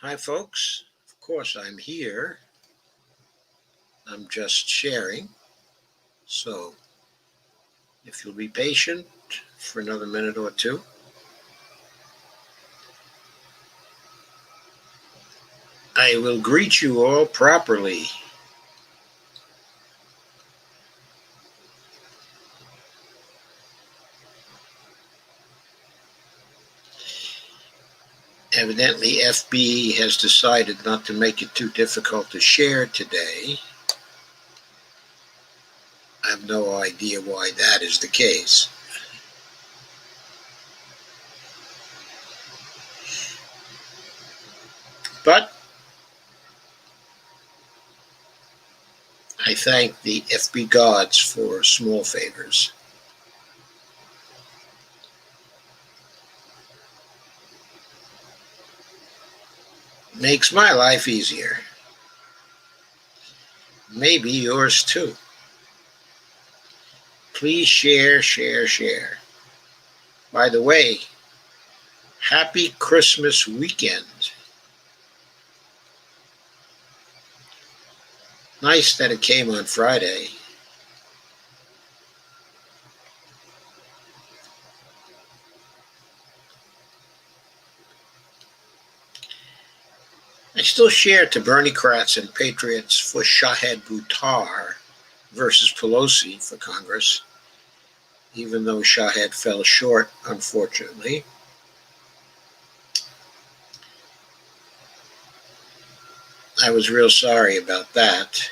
Hi, folks. Of course, I'm here. I'm just sharing. So, if you'll be patient for another minute or two. I will greet you all properly. Evidently, FB has decided not to make it too difficult to share today. I have no idea why that is the case. But I thank the FB gods for small favors. Makes my life easier. Maybe yours too. Please share, share, share. By the way, happy Christmas weekend. Nice that it came on Friday. I still share to Bernie-crats and patriots for Shahed Buttar versus Pelosi for Congress, even though Shahed fell short, unfortunately. I was real sorry about that.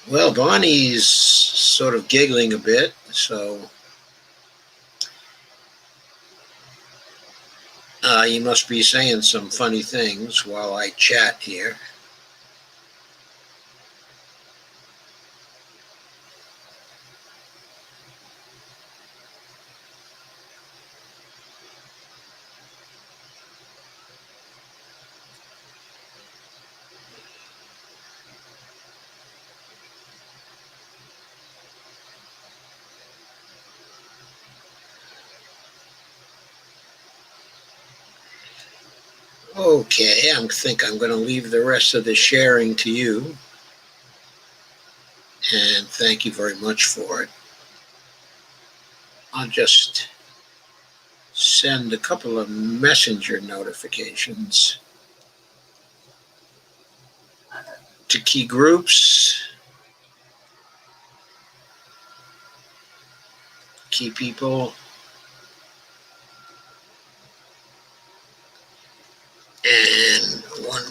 Well, Bonnie's sort of giggling a bit, so you must be saying some funny things while I chat here. Okay, I think I'm going to leave the rest of the sharing to you. And thank you very much for it. I'll just send a couple of messenger notifications to key groups, key people, and one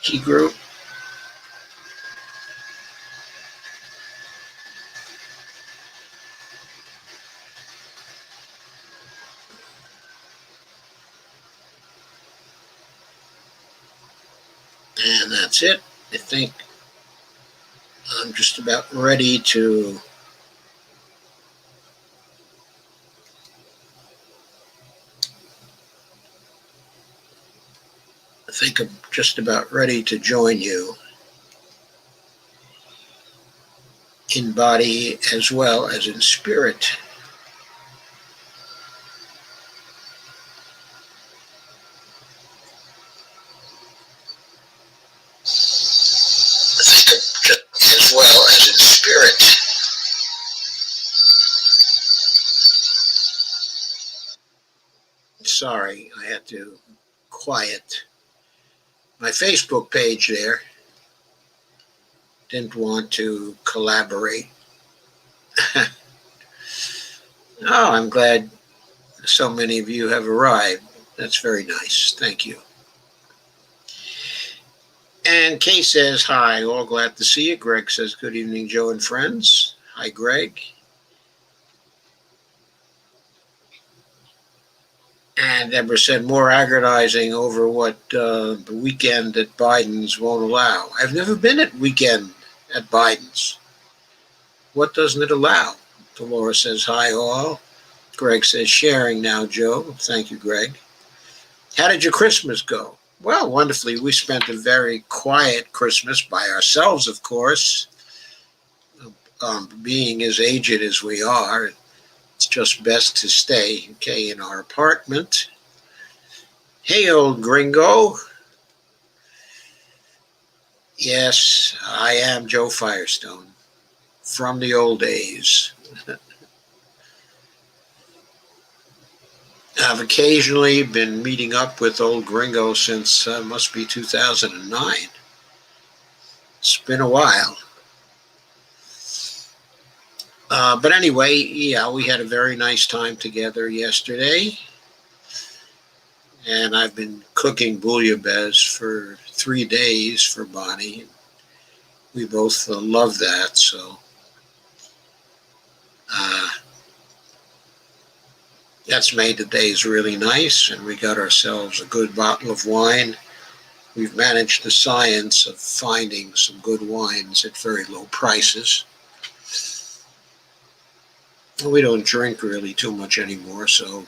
key group. And that's it. I think I'm just about ready to join you in body as well as in spirit. As well as in spirit. Sorry, I had to quiet my Facebook page there. Didn't want to collaborate. Oh, I'm glad so many of you have arrived. That's very nice. Thank you. And Kay says, hi, all glad to see you. Greg says, good evening, Joe and friends. Hi, Greg. And Deborah said, more aggrandizing over what the weekend at Biden's won't allow. I've never been at weekend at Biden's. What doesn't it allow? Dolores says, hi, all. Greg says, sharing now, Joe. Thank you, Greg. How did your Christmas go? Well, wonderfully. We spent a very quiet Christmas by ourselves, of course. Being as aged as we are, it's just best to stay, okay, in our apartment. Hey, old gringo. Yes, I am Joe Firestone from the old days. I've occasionally been meeting up with old gringo since must be 2009. It's been a while. But anyway, yeah, we had a very nice time together yesterday. And I've been cooking bouillabaisse for 3 days for Bonnie. We both love that, so that's made the days really nice, and we got ourselves a good bottle of wine. We've managed the science of finding some good wines at very low prices. We don't drink really too much anymore, so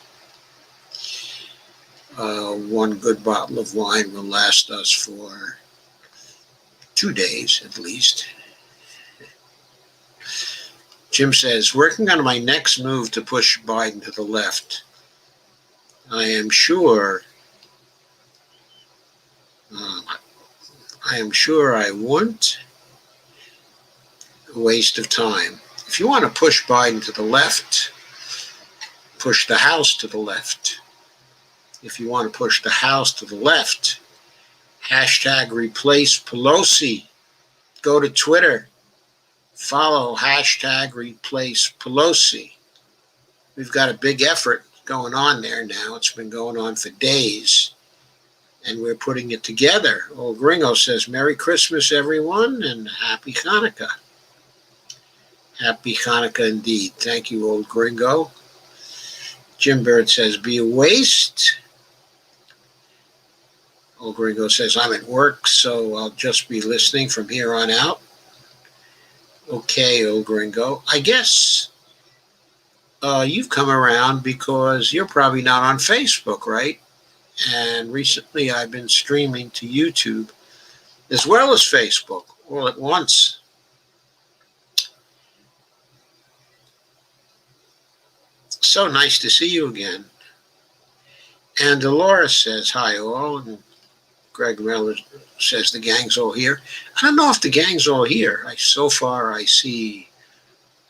one good bottle of wine will last us for 2 days at least. Jim says, working on my next move to push Biden to the left. I am sure I won't. A waste of time. If you want to push Biden to the left, push the House to the left. If you want to push the House to the left, hashtag Replace Pelosi. Go to Twitter. Follow hashtag Replace Pelosi. We've got a big effort going on there now. It's been going on for days, and we're putting it together. Old Gringo says, Merry Christmas, everyone, and Happy Hanukkah. Happy Hanukkah indeed. Thank you, old Gringo. Jim Bird says, be a waste. Old Gringo says, I'm at work, so I'll just be listening from here on out. Okay, old Gringo. I guess you've come around because you're probably not on Facebook, right? And recently I've been streaming to YouTube as well as Facebook all at once. So nice to see you again. And Dolores says, hi all. And Greg Miller says the gang's all here. I don't know if the gang's all here. So far I see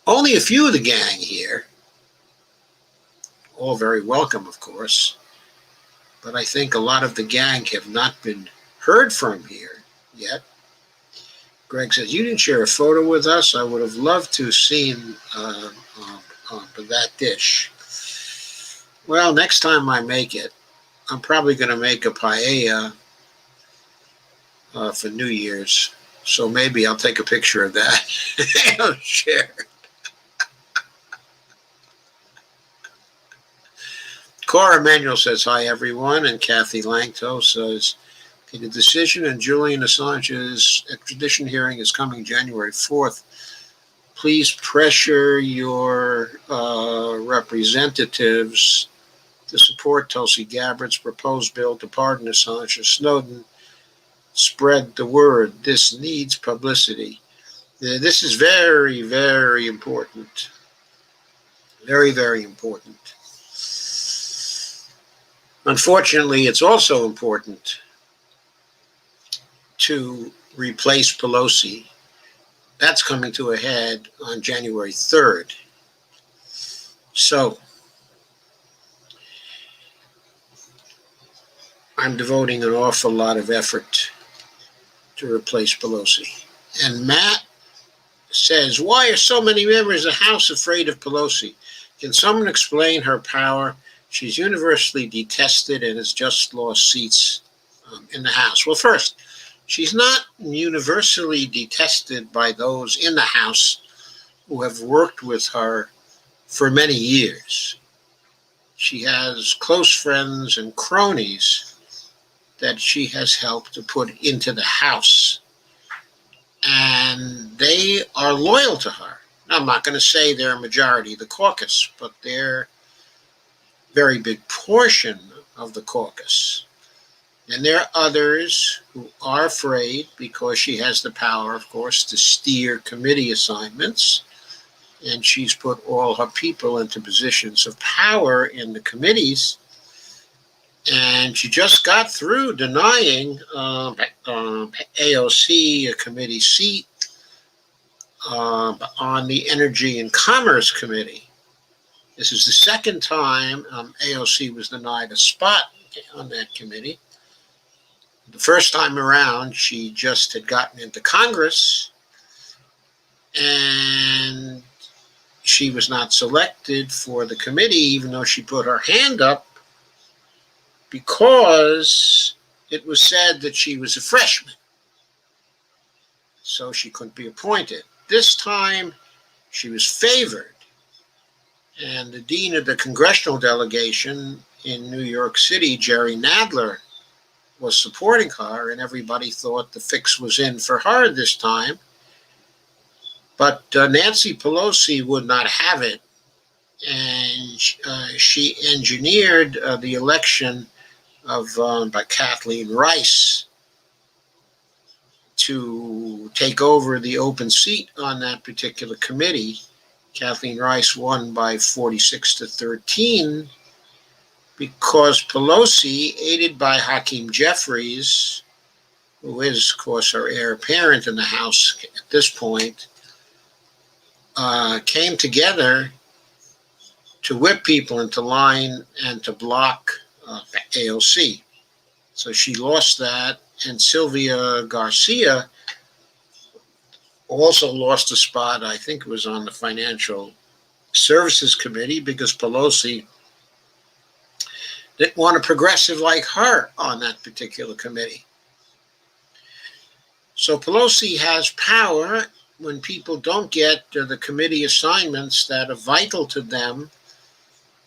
only a few of the gang here. All very welcome, of course. But I think a lot of the gang have not been heard from here yet. Greg says, you didn't share a photo with us. I would have loved to have seen that dish. Well, next time I make it, I'm probably going to make a paella for New Year's. So maybe I'll take a picture of that and I'll share. Cora Emanuel says, hi, everyone. And Kathy Langto says, the decision in Julian Assange's extradition hearing is coming January 4th. Please pressure your representatives to support Tulsi Gabbard's proposed bill to pardon Assange and Snowden. Spread the word. This needs publicity. This is very, very important. Very, very important. Unfortunately, it's also important to replace Pelosi. That's coming to a head on January 3rd. So I'm devoting an awful lot of effort to replace Pelosi. And Matt says, why are so many members of the House afraid of Pelosi? Can someone explain her power? She's universally detested and has just lost seats in the House. Well, first, she's not universally detested by those in the House who have worked with her for many years. She has close friends and cronies that she has helped to put into the House, and they are loyal to her. Now, I'm not going to say they're a majority of the caucus, but they're very big portion of the caucus. And there are others who are afraid, because she has the power, of course, to steer committee assignments, and she's put all her people into positions of power in the committees. And she just got through denying AOC a committee seat on the Energy and Commerce Committee. This is the second time AOC was denied a spot on that committee. The first time around, she just had gotten into Congress, and she was not selected for the committee, even though she put her hand up, because it was said that she was a freshman, so she couldn't be appointed. This time, she was favored, and the dean of the congressional delegation in New York City, Jerry Nadler, was supporting her, and everybody thought the fix was in for her this time. But Nancy Pelosi would not have it, and she engineered the election by Kathleen Rice to take over the open seat on that particular committee. Kathleen Rice won by 46-13 because Pelosi, aided by Hakeem Jeffries, who is, of course, her heir apparent in the House at this point, came together to whip people into line and to block AOC. So she lost that, and Sylvia Garcia also lost a spot. I think it was on the Financial Services Committee, because Pelosi didn't want a progressive like her on that particular committee. So Pelosi has power. When people don't get the committee assignments that are vital to them,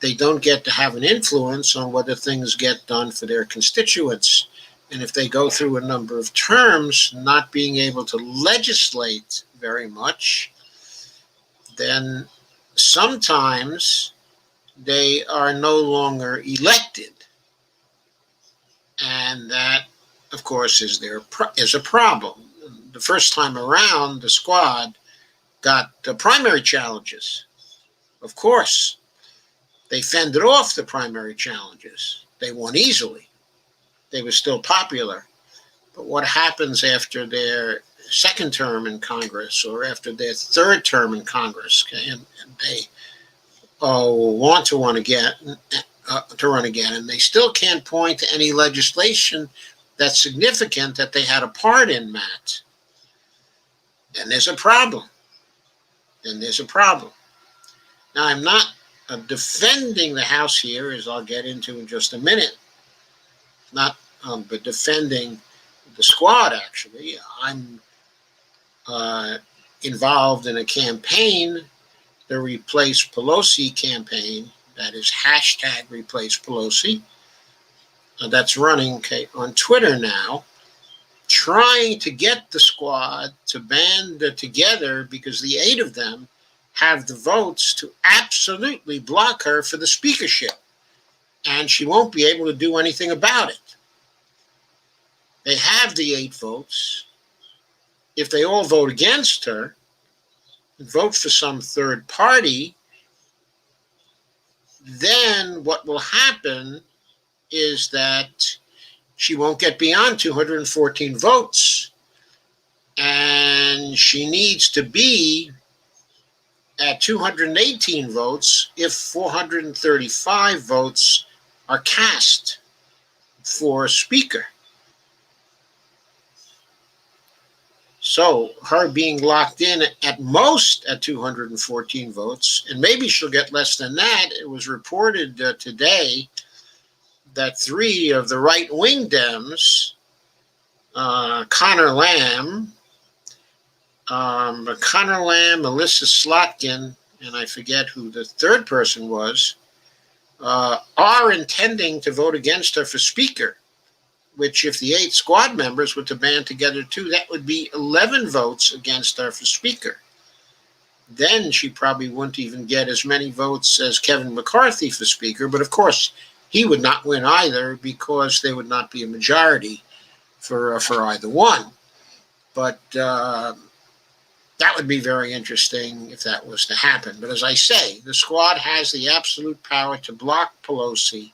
they don't get to have an influence on whether things get done for their constituents. And if they go through a number of terms not being able to legislate very much, then sometimes they are no longer elected. And that, of course, is a problem. The first time around, the squad got the primary challenges. Of course, they fended off the primary challenges. They won easily. They were still popular. But what happens after their second term in Congress, or after their third term in Congress, okay, and they want to run again, and they still can't point to any legislation that's significant that they had a part in, Matt. And there's a problem. Now, I'm not defending the House here, as I'll get into in just a minute, but defending the squad, actually. I'm involved in a campaign, the Replace Pelosi campaign, that is hashtag Replace Pelosi, that's running on Twitter now, trying to get the squad to band together, because the 8 of them have the votes to absolutely block her for the speakership, and she won't be able to do anything about it. They have the 8 votes. If they all vote against her, vote for some third party, then what will happen is that she won't get beyond 214 votes, and she needs to be at 218 votes if 435 votes are cast for speaker. So her being locked in at most at 214 votes, and maybe she'll get less than that. It was reported today that 3 of the right-wing Dems, Connor Lamb, Melissa Slotkin, and I forget who the third person was, are intending to vote against her for speaker, which if the 8 squad members were to band together too, that would be 11 votes against her for speaker. then she probably wouldn't even get as many votes as Kevin McCarthy for Speaker. But of course, he would not win either because there would not be a majority for either one. But that would be very interesting if that was to happen. But as I say, the squad has the absolute power to block Pelosi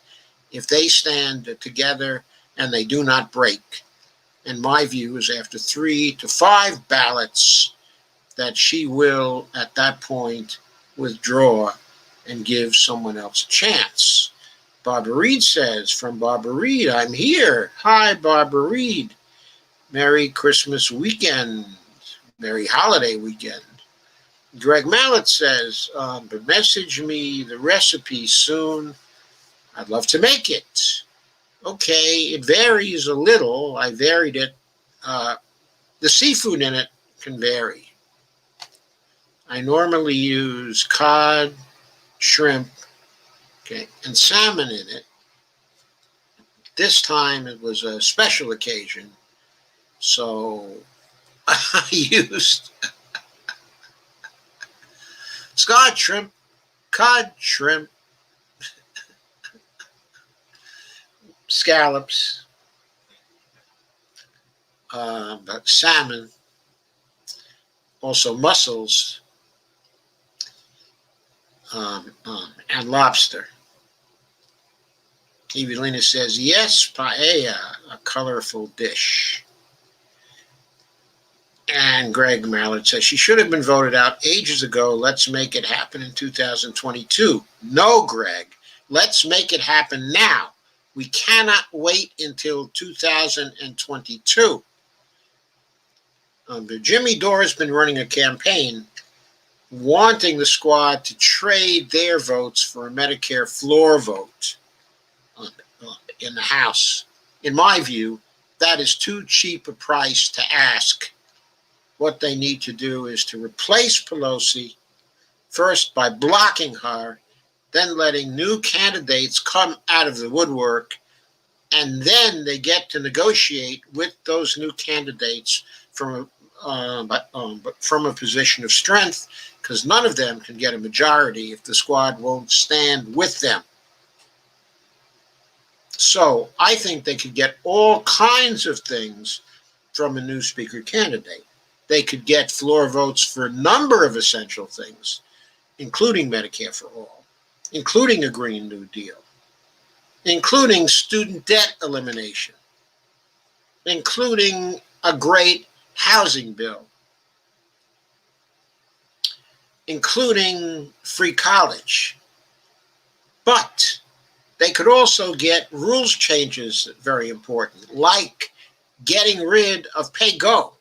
if they stand together and they do not break. And my view is after 3 to 5 ballots that she will, at that point, withdraw and give someone else a chance. Barbara Reed says, from Barbara Reed, I'm here. Hi, Barbara Reed. Merry Christmas weekend. Merry holiday weekend. Greg Mallet says, message me the recipe soon. I'd love to make it. Okay, it varies a little. I varied it. The seafood in it can vary. I normally use cod, shrimp, okay, and salmon in it. This time it was a special occasion, so I used cod, shrimp, scallops, salmon, also mussels, and lobster. Evelina says, yes, paella, a colorful dish. And Greg Mallard says, she should have been voted out ages ago. Let's make it happen in 2022. No, Greg, let's make it happen now. We cannot wait until 2022. Jimmy Dore has been running a campaign wanting the squad to trade their votes for a Medicare floor vote in the House. In my view, that is too cheap a price to ask. What they need to do is to replace Pelosi, first by blocking her, then letting new candidates come out of the woodwork, and then they get to negotiate with those new candidates from a position of strength, because none of them can get a majority if the squad won't stand with them. So I think they could get all kinds of things from a new speaker candidate. They could get floor votes for a number of essential things, including Medicare for all, including a Green New Deal, including student debt elimination, including a great housing bill, including free college. But they could also get rules changes, very important, like getting rid of pay-go,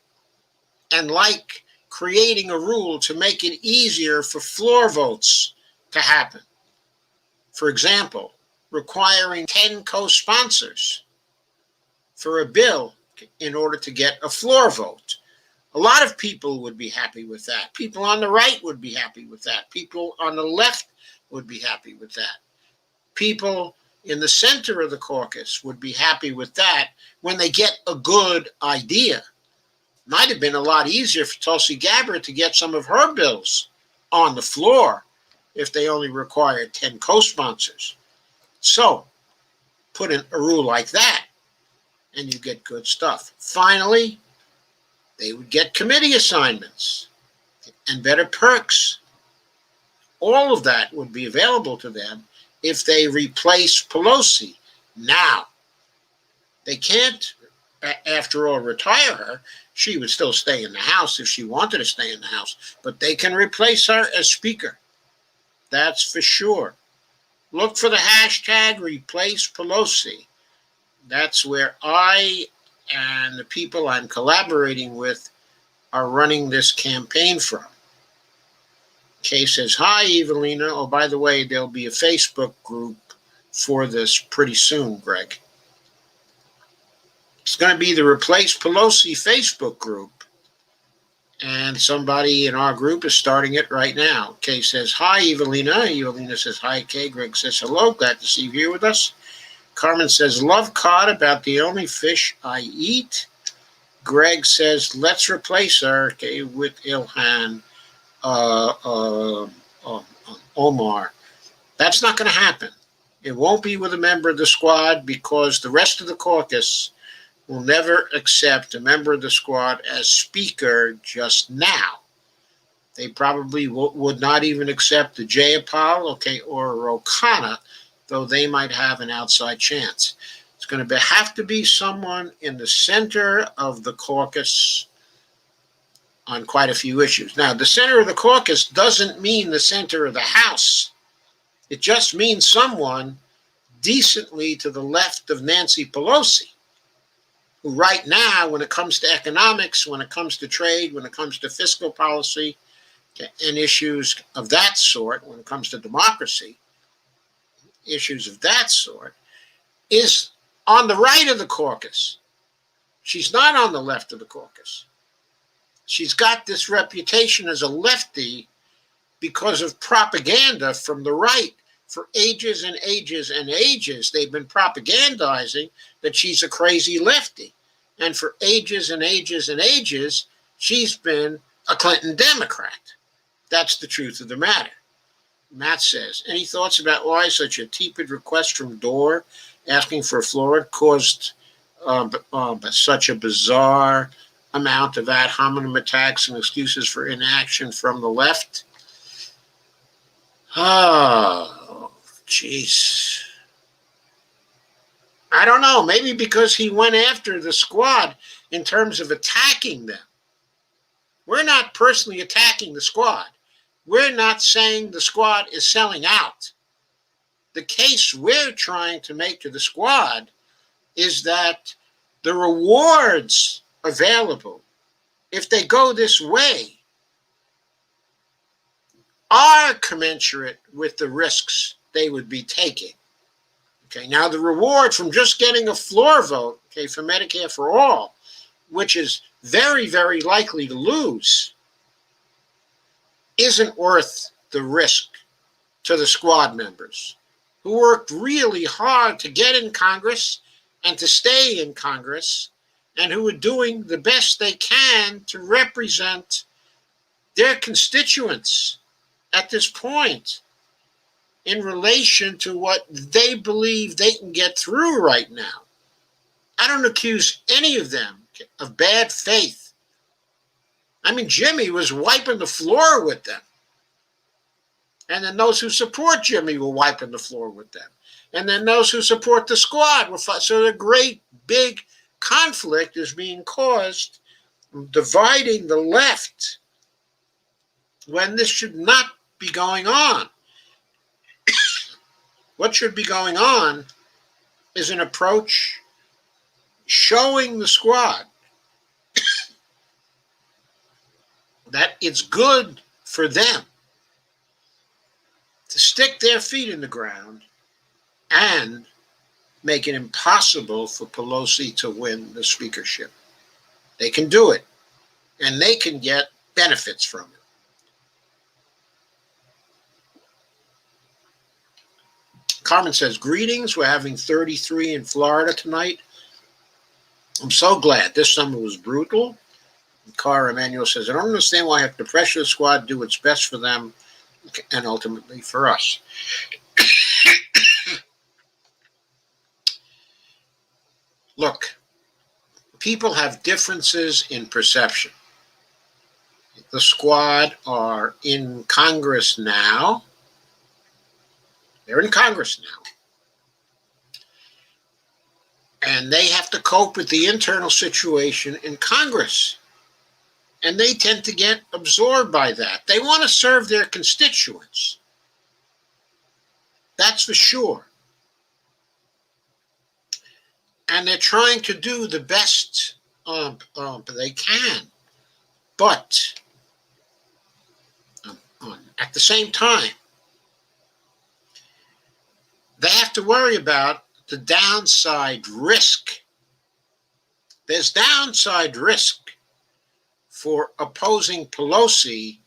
and like creating a rule to make it easier for floor votes to happen. For example, requiring 10 co-sponsors for a bill in order to get a floor vote. A lot of people would be happy with that. People on the right would be happy with that. People on the left would be happy with that. People in the center of the caucus would be happy with that when they get a good idea. Might have been a lot easier for Tulsi Gabbard to get some of her bills on the floor if they only required 10 co-sponsors. So put in a rule like that and you get good stuff. Finally, they would get committee assignments and better perks. All of that would be available to them if they replace Pelosi now. They can't, after all, retire her. She would still stay in the House if she wanted to stay in the House, but they can replace her as Speaker. That's for sure. Look for the hashtag Replace Pelosi. That's where I and the people I'm collaborating with are running this campaign from. Kay says, hi, Evelina. Oh, by the way, there'll be a Facebook group for this pretty soon, Greg. It's going to be the Replace Pelosi Facebook group. And somebody in our group is starting it right now. Kay says, hi, Evelina. Evelina says, hi, Kay. Greg says, hello. Glad to see you here with us. Carmen says, love cod, about the only fish I eat. Greg says, let's replace her, okay, with Ilhan. Omar. That's not going to happen. It won't be with a member of the squad because the rest of the caucus will never accept a member of the squad as speaker just now. They probably would not even accept the Jayapal, or O'Connor, though they might have an outside chance. It's going to have to be someone in the center of the caucus on quite a few issues. Now, the center of the caucus doesn't mean the center of the House. It just means someone decently to the left of Nancy Pelosi, who right now, when it comes to economics, when it comes to trade, when it comes to fiscal policy, and issues of that sort, when it comes to democracy, issues of that sort, is on the right of the caucus. She's not on the left of the caucus. She's got this reputation as a lefty because of propaganda from the right. For ages and ages and ages, they've been propagandizing that she's a crazy lefty. And for ages and ages and ages, she's been a Clinton Democrat. That's the truth of the matter. Matt says, any thoughts about why such a tepid request from Dorr asking for fluoride caused such a bizarre amount of ad hominem attacks and excuses for inaction from the left? Oh, jeez. I don't know. Maybe because he went after the squad in terms of attacking them. We're not personally attacking the squad. We're not saying the squad is selling out. The case we're trying to make to the squad is that the rewards available, if they go this way, are commensurate with the risks they would be taking. Okay, now the reward from just getting a floor vote, for Medicare for all, which is very, very likely to lose, isn't worth the risk to the squad members who worked really hard to get in Congress and to stay in Congress, and who are doing the best they can to represent their constituents at this point in relation to what they believe they can get through right now. I don't accuse any of them of bad faith. I mean, Jimmy was wiping the floor with them. And then those who support Jimmy were wiping the floor with them. And then those who support the squad were fighting. So the great big conflict is being caused, dividing the left, when this should not be going on. What should be going on is an approach showing the squad that it's good for them to stick their feet in the ground and make it impossible for Pelosi to win the speakership. They can do it, and they can get benefits from it. Carmen says, greetings. We're having 33 in Florida tonight. I'm so glad. This summer was brutal. Cara Emanuel says, I don't understand why I have to pressure the squad to do what's best for them and ultimately for us. Look, people have differences in perception. The squad are in Congress now. They're in Congress now. And they have to cope with the internal situation in Congress. And they tend to get absorbed by that. They want to serve their constituents. That's for sure. And they're trying to do the best they can. But at the same time, they have to worry about the downside risk. There's downside risk for opposing Pelosi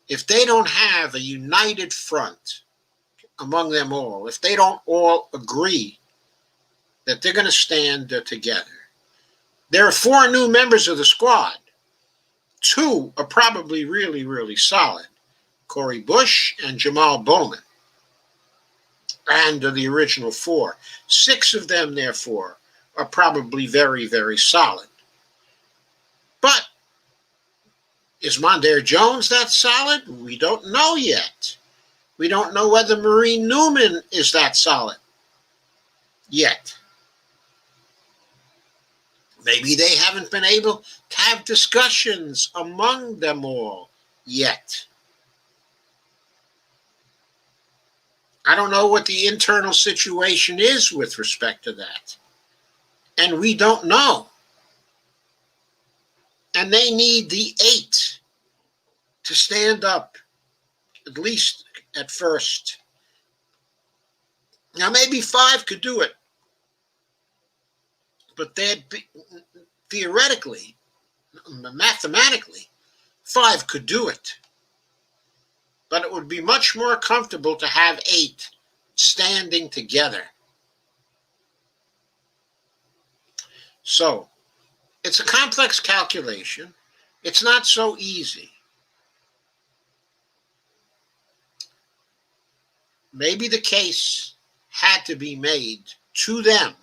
if they don't have a united front among them all, if they don't all agree that they're going to stand together. There are 4 new members of the squad. 2 are probably really, really solid. Cori Bush, and Jamal Bowman, and the original 4. 6 of them, therefore, are probably very, very solid. But is Mondaire Jones that solid? We don't know yet. We don't know whether Marie Newman is that solid yet. Maybe they haven't been able to have discussions among them all yet. I don't know what the internal situation is with respect to that. And we don't know. And they need the 8 to stand up, at least at first. Now, maybe 5 could do it. But theoretically, mathematically, 5 could do it. But it would be much more comfortable to have 8 standing together. So, it's a complex calculation. It's not so easy. Maybe the case had to be made to them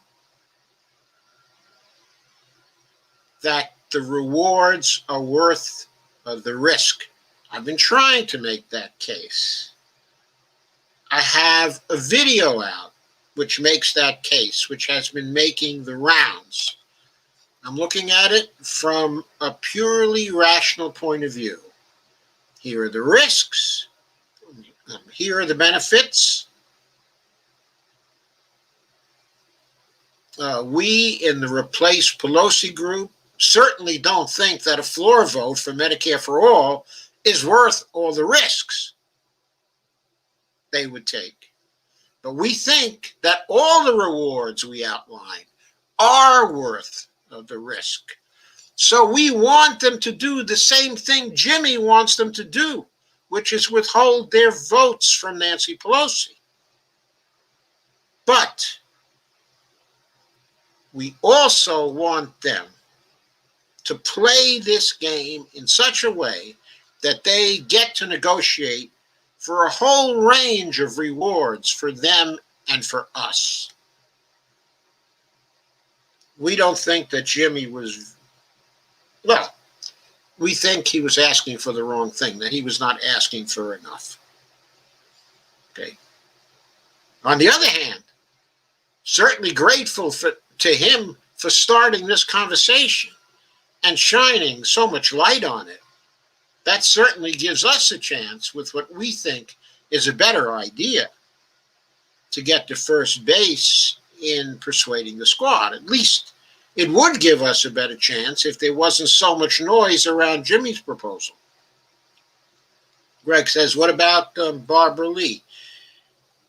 that the rewards are worth the risk. I've been trying to make that case. I have a video out which makes that case, which has been making the rounds. I'm looking at it from a purely rational point of view. Here are the risks. Here are the benefits. We in the Replace Pelosi group certainly don't think that a floor vote for Medicare for all is worth all the risks they would take. But we think that all the rewards we outline are worth the risk. So we want them to do the same thing Jimmy wants them to do, which is withhold their votes from Nancy Pelosi. But we also want them to play this game in such a way that they get to negotiate for a whole range of rewards for them and for us. We don't think that Jimmy was, well, we think he was asking for the wrong thing, that he was not asking for enough. Okay. On the other hand, certainly grateful to him for starting this conversation and shining so much light on it. That certainly gives us a chance with what we think is a better idea to get to first base in persuading the squad. At least it would give us a better chance if there wasn't so much noise around Jimmy's proposal. Greg says, what about Barbara Lee?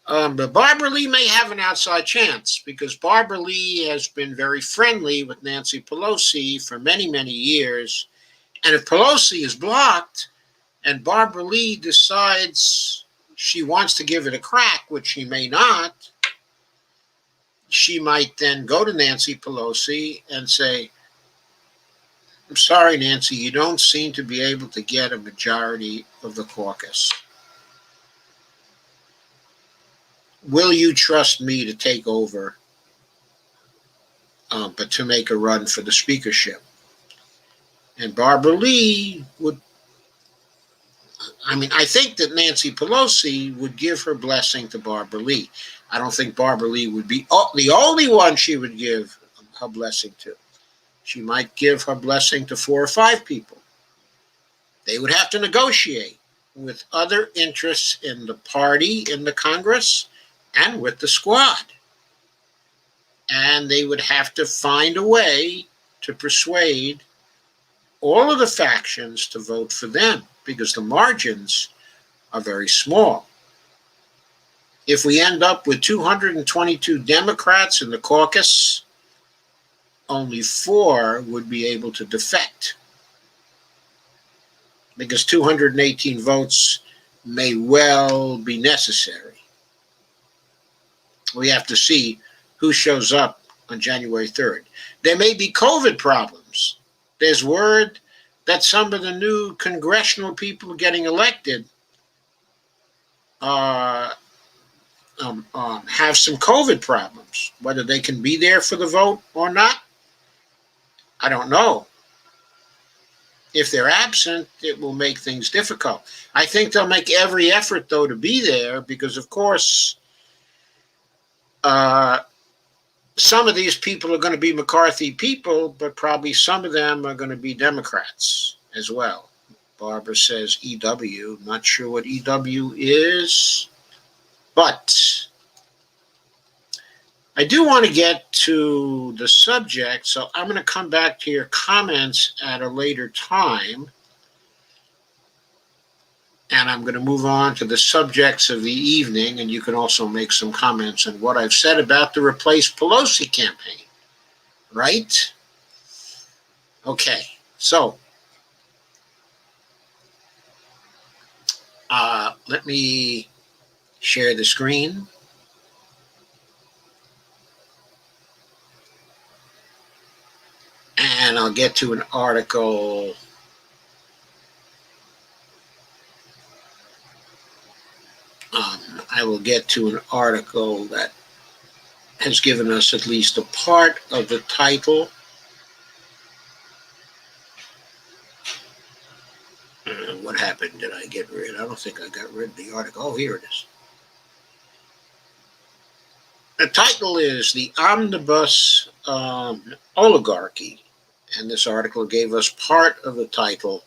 But Barbara Lee may have an outside chance because Barbara Lee has been very friendly with Nancy Pelosi for many, many years. And if Pelosi is blocked and Barbara Lee decides she wants to give it a crack, which she may not, she might then go to Nancy Pelosi and say, I'm sorry, Nancy, you don't seem to be able to get a majority of the caucus. Will you trust me to take over, but to make a run for the speakership? And Barbara Lee would, I think that Nancy Pelosi would give her blessing to Barbara Lee. I don't think Barbara Lee would be the only one she would give her blessing to. She might give her blessing to 4 or 5 people. They would have to negotiate with other interests in the party, in the Congress, and with the squad. And they would have to find a way to persuade all of the factions to vote for them because the margins are very small. If we end up with 222 Democrats in the caucus, only 4 would be able to defect because 218 votes may well be necessary. We have to see who shows up on January 3rd. There may be COVID problems. There's word that some of the new congressional people getting elected have some COVID problems. Whether they can be there for the vote or not, I don't know. If they're absent, it will make things difficult. I think they'll make every effort, though, to be there because, of course, some of these people are going to be McCarthy people, but probably some of them are going to be Democrats as well. Barbara says EW. Not sure what EW is, but I do want to get to the subject, so I'm going to come back to your comments at a later time. And I'm going to move on to the subjects of the evening, and you can also make some comments on what I've said about the Replace Pelosi campaign. Right? Okay, so let me share the screen. And I'll get to an article. I will get to an article that has given us at least a part of the title. What happened? Did I get rid? I don't think I got rid of the article. Oh, here it is. The title is The Omnibus Oligarchy. And this article gave us part of the title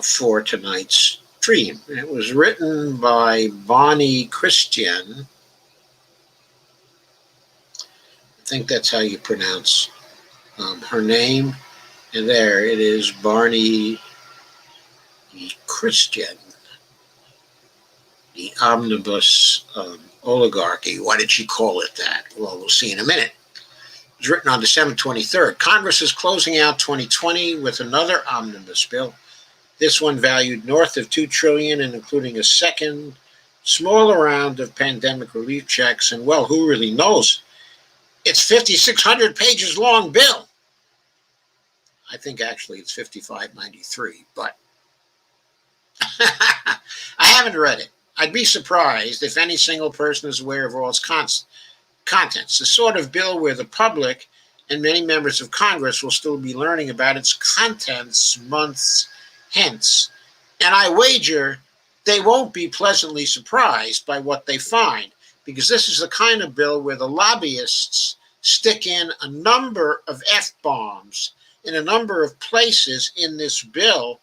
for tonight's stream. It was written by Bonnie Christian. I think that's how you pronounce her name. And there it is, Barney Christian. The Omnibus Oligarchy. Why did she call it that? Well, we'll see in a minute. It was written on December 23rd. Congress is closing out 2020 with another omnibus bill. This one valued north of $2 trillion and including a second, smaller round of pandemic relief checks. And, well, who really knows? It's 5,600 pages long bill. I think actually it's 5,593, but I haven't read it. I'd be surprised if any single person is aware of all its contents. The sort of bill where the public and many members of Congress will still be learning about its contents months hence. And I wager they won't be pleasantly surprised by what they find, because this is the kind of bill where the lobbyists stick in a number of F-bombs in a number of places in this bill.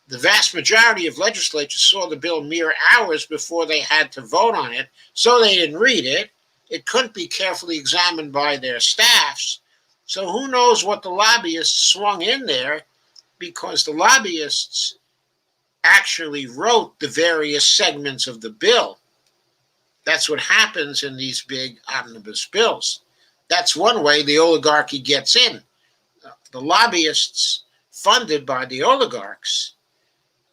The vast majority of legislatures saw the bill mere hours before they had to vote on it, so they didn't read it. It couldn't be carefully examined by their staffs. So who knows what the lobbyists swung in there, because the lobbyists actually wrote the various segments of the bill. That's what happens in these big omnibus bills. That's one way the oligarchy gets in. The lobbyists funded by the oligarchs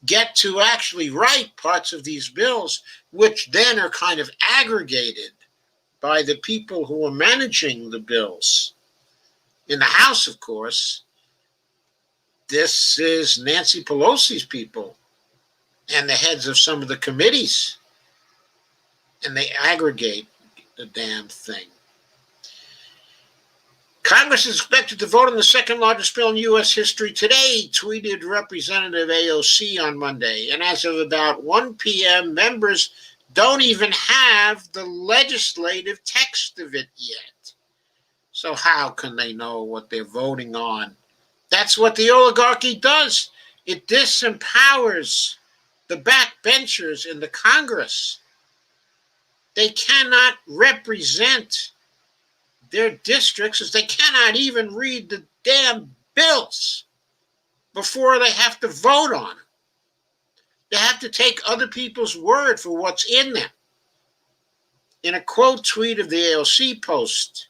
get to actually write parts of these bills, which then are kind of aggregated by the people who are managing the bills. In the House, of course, this is Nancy Pelosi's people and the heads of some of the committees, and they aggregate the damn thing. Congress is expected to vote on the second largest bill in U.S. history today, tweeted Representative AOC on Monday. And as of about 1 p.m., members don't even have the legislative text of it yet. So how can they know what they're voting on? That's what the oligarchy does. It disempowers the backbenchers in the Congress. They cannot represent their districts, as they cannot even read the damn bills before they have to vote on them. They have to take other people's word for what's in them. In a quote tweet of the AOC post,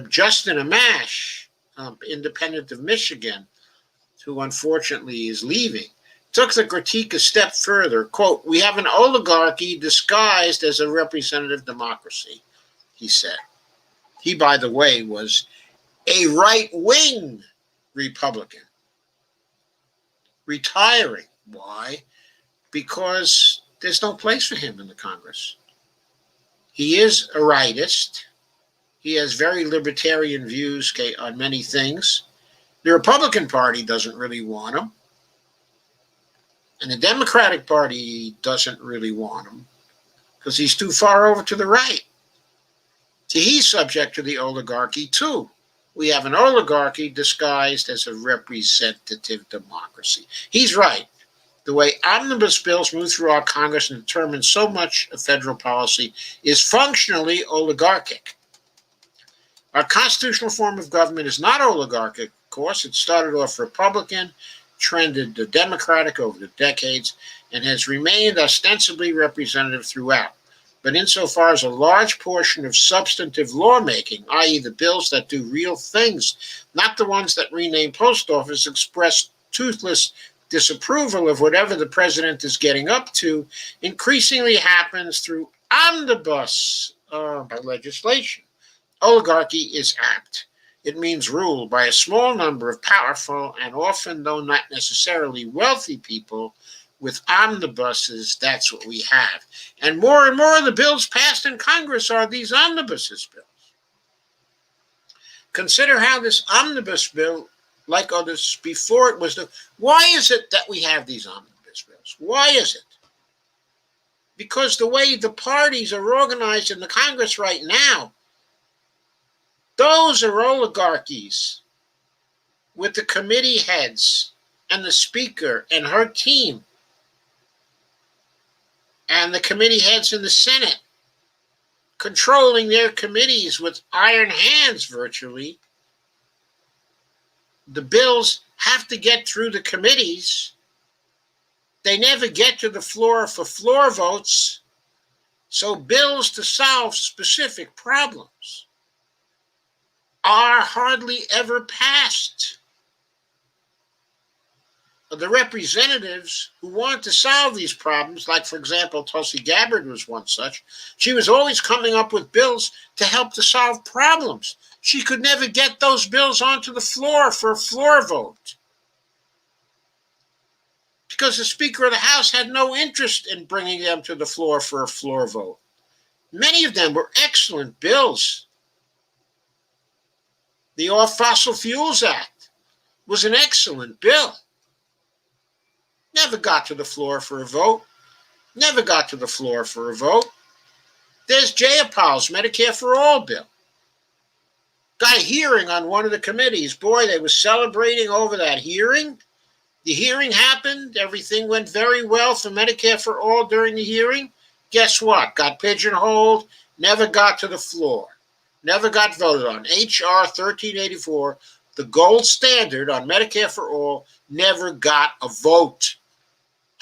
Justin Amash, independent of Michigan, who unfortunately is leaving, took the critique a step further. Quote, "We have an oligarchy disguised as a representative democracy," he said. He, by the way, was a right-wing Republican, retiring. Why? because there's no place for him in the Congress. He is a rightist. He has very libertarian views on many things. The Republican Party doesn't really want him. And the Democratic Party doesn't really want him because he's too far over to the right. See, he's subject to the oligarchy too. We have an oligarchy disguised as a representative democracy. He's right. The way omnibus bills move through our Congress and determine so much of federal policy is functionally oligarchic. Our constitutional form of government is not oligarchic, of course. It started off Republican, trended to Democratic over the decades, and has remained ostensibly representative throughout. But insofar as a large portion of substantive lawmaking, i.e. the bills that do real things, not the ones that rename post office, express toothless disapproval of whatever the president is getting up to, increasingly happens through omnibus legislation. Oligarchy is apt. It means rule by a small number of powerful and often, though not necessarily wealthy people. With omnibuses, that's what we have. And more of the bills passed in Congress are these omnibuses bills. Consider how this omnibus bill, like others before it was, why is it that we have these omnibus bills? Why is it? Because the way the parties are organized in the Congress right now, those are oligarchies with the committee heads and the speaker and her team and the committee heads in the Senate controlling their committees with iron hands virtually. The bills have to get through the committees. They never get to the floor for floor votes. So bills to solve specific problems are hardly ever passed. The representatives who want to solve these problems, like, for example, Tulsi Gabbard was one such, she was always coming up with bills to help to solve problems. She could never get those bills onto the floor for a floor vote because the Speaker of the House had no interest in bringing them to the floor for a floor vote. Many of them were excellent bills. The Off Fossil Fuels Act was an excellent bill. Never got to the floor for a vote. Never got to the floor for a vote. There's Jayapal's Medicare for All bill. Got a hearing on one of the committees. Boy, they were celebrating over that hearing. The hearing happened. Everything went very well for Medicare for All during the hearing. Guess what? Got pigeonholed. Never got to the floor. Never got voted on. H.R. 1384, the gold standard on Medicare for All, never got a vote.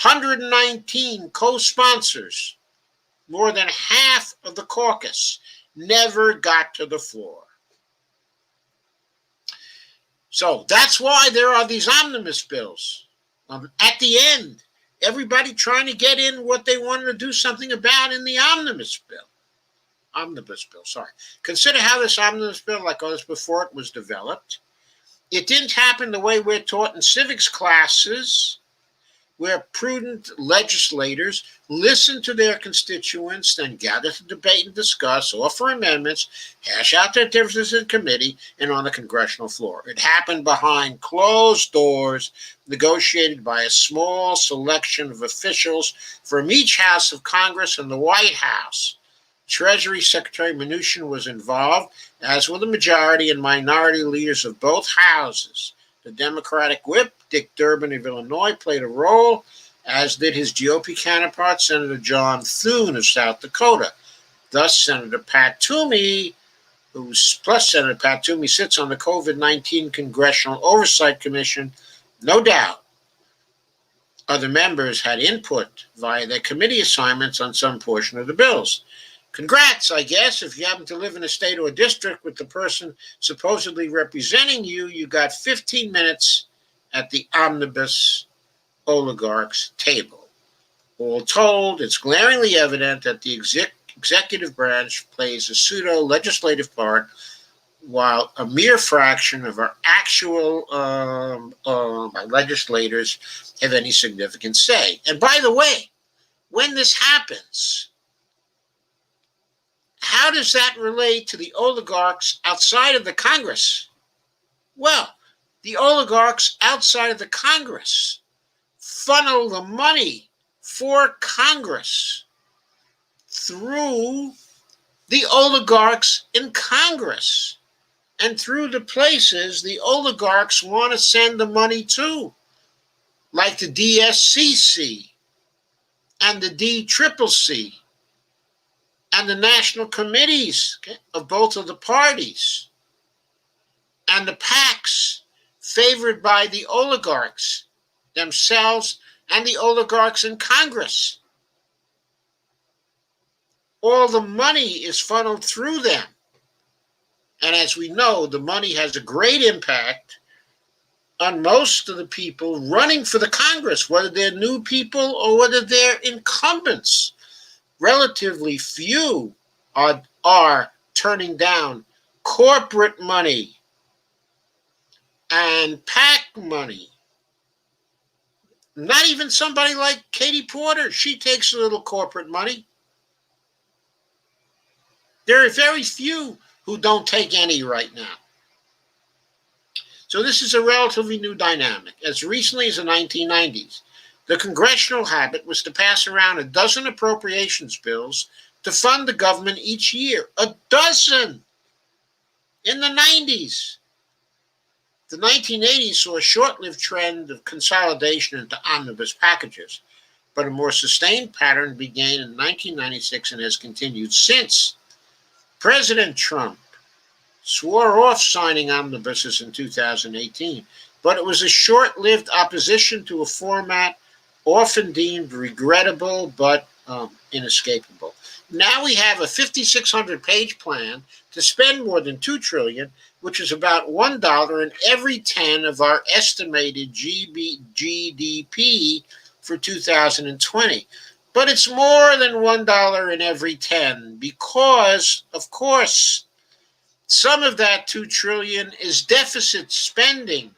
119 co-sponsors, more than half of the caucus, never got to the floor. So that's why there are these omnibus bills. At the end, everybody trying to get in what they wanted to do something about in the omnibus bill. Consider how this omnibus bill, like others before it, was developed. It didn't happen the way we're taught in civics classes, where prudent legislators listen to their constituents, then gather to debate and discuss, offer amendments, hash out their differences in committee and on the congressional floor. It happened behind closed doors, negotiated by a small selection of officials from each house of Congress and the White House. Treasury Secretary Mnuchin was involved, as were the majority and minority leaders of both houses. The Democratic whip, Dick Durbin of Illinois, played a role, as did his GOP counterpart, Senator John Thune of South Dakota. Thus, Senator Pat Toomey, Senator Pat Toomey sits on the COVID-19 Congressional Oversight Commission. No doubt, other members had input via their committee assignments on some portion of the bills. Congrats, I guess, if you happen to live in a state or a district with the person supposedly representing you, you got 15 minutes at the omnibus oligarchs table. All told, it's glaringly evident that the executive branch plays a pseudo-legislative part while a mere fraction of our actual legislators have any significant say. And by the way, when this happens, how does that relate to the oligarchs outside of the Congress? Well, the oligarchs outside of the Congress funnel the money for Congress through the oligarchs in Congress and through the places the oligarchs want to send the money to, like the DSCC and the DCCC and the national committees of both of the parties and the PACs favored by the oligarchs themselves and the oligarchs in Congress. All the money is funneled through them. And as we know, the money has a great impact on most of the people running for the Congress, whether they're new people or whether they're incumbents. Relatively few are turning down corporate money and PAC money. Not even somebody like Katie Porter. She takes a little corporate money. There are very few who don't take any right now. So this is a relatively new dynamic. As recently as the 1990s, the congressional habit was to pass around a dozen appropriations bills to fund the government each year. A dozen! In the 90s. The 1980s saw a short-lived trend of consolidation into omnibus packages, but a more sustained pattern began in 1996 and has continued since. President Trump swore off signing omnibuses in 2018, but it was a short-lived opposition to a format often deemed regrettable but inescapable. Now we have a 5,600-page plan to spend more than $2 trillion, which is about $1 in every 10 of our estimated GDP for 2020. But it's more than $1 in every 10 because, of course, some of that $2 trillion is deficit spending.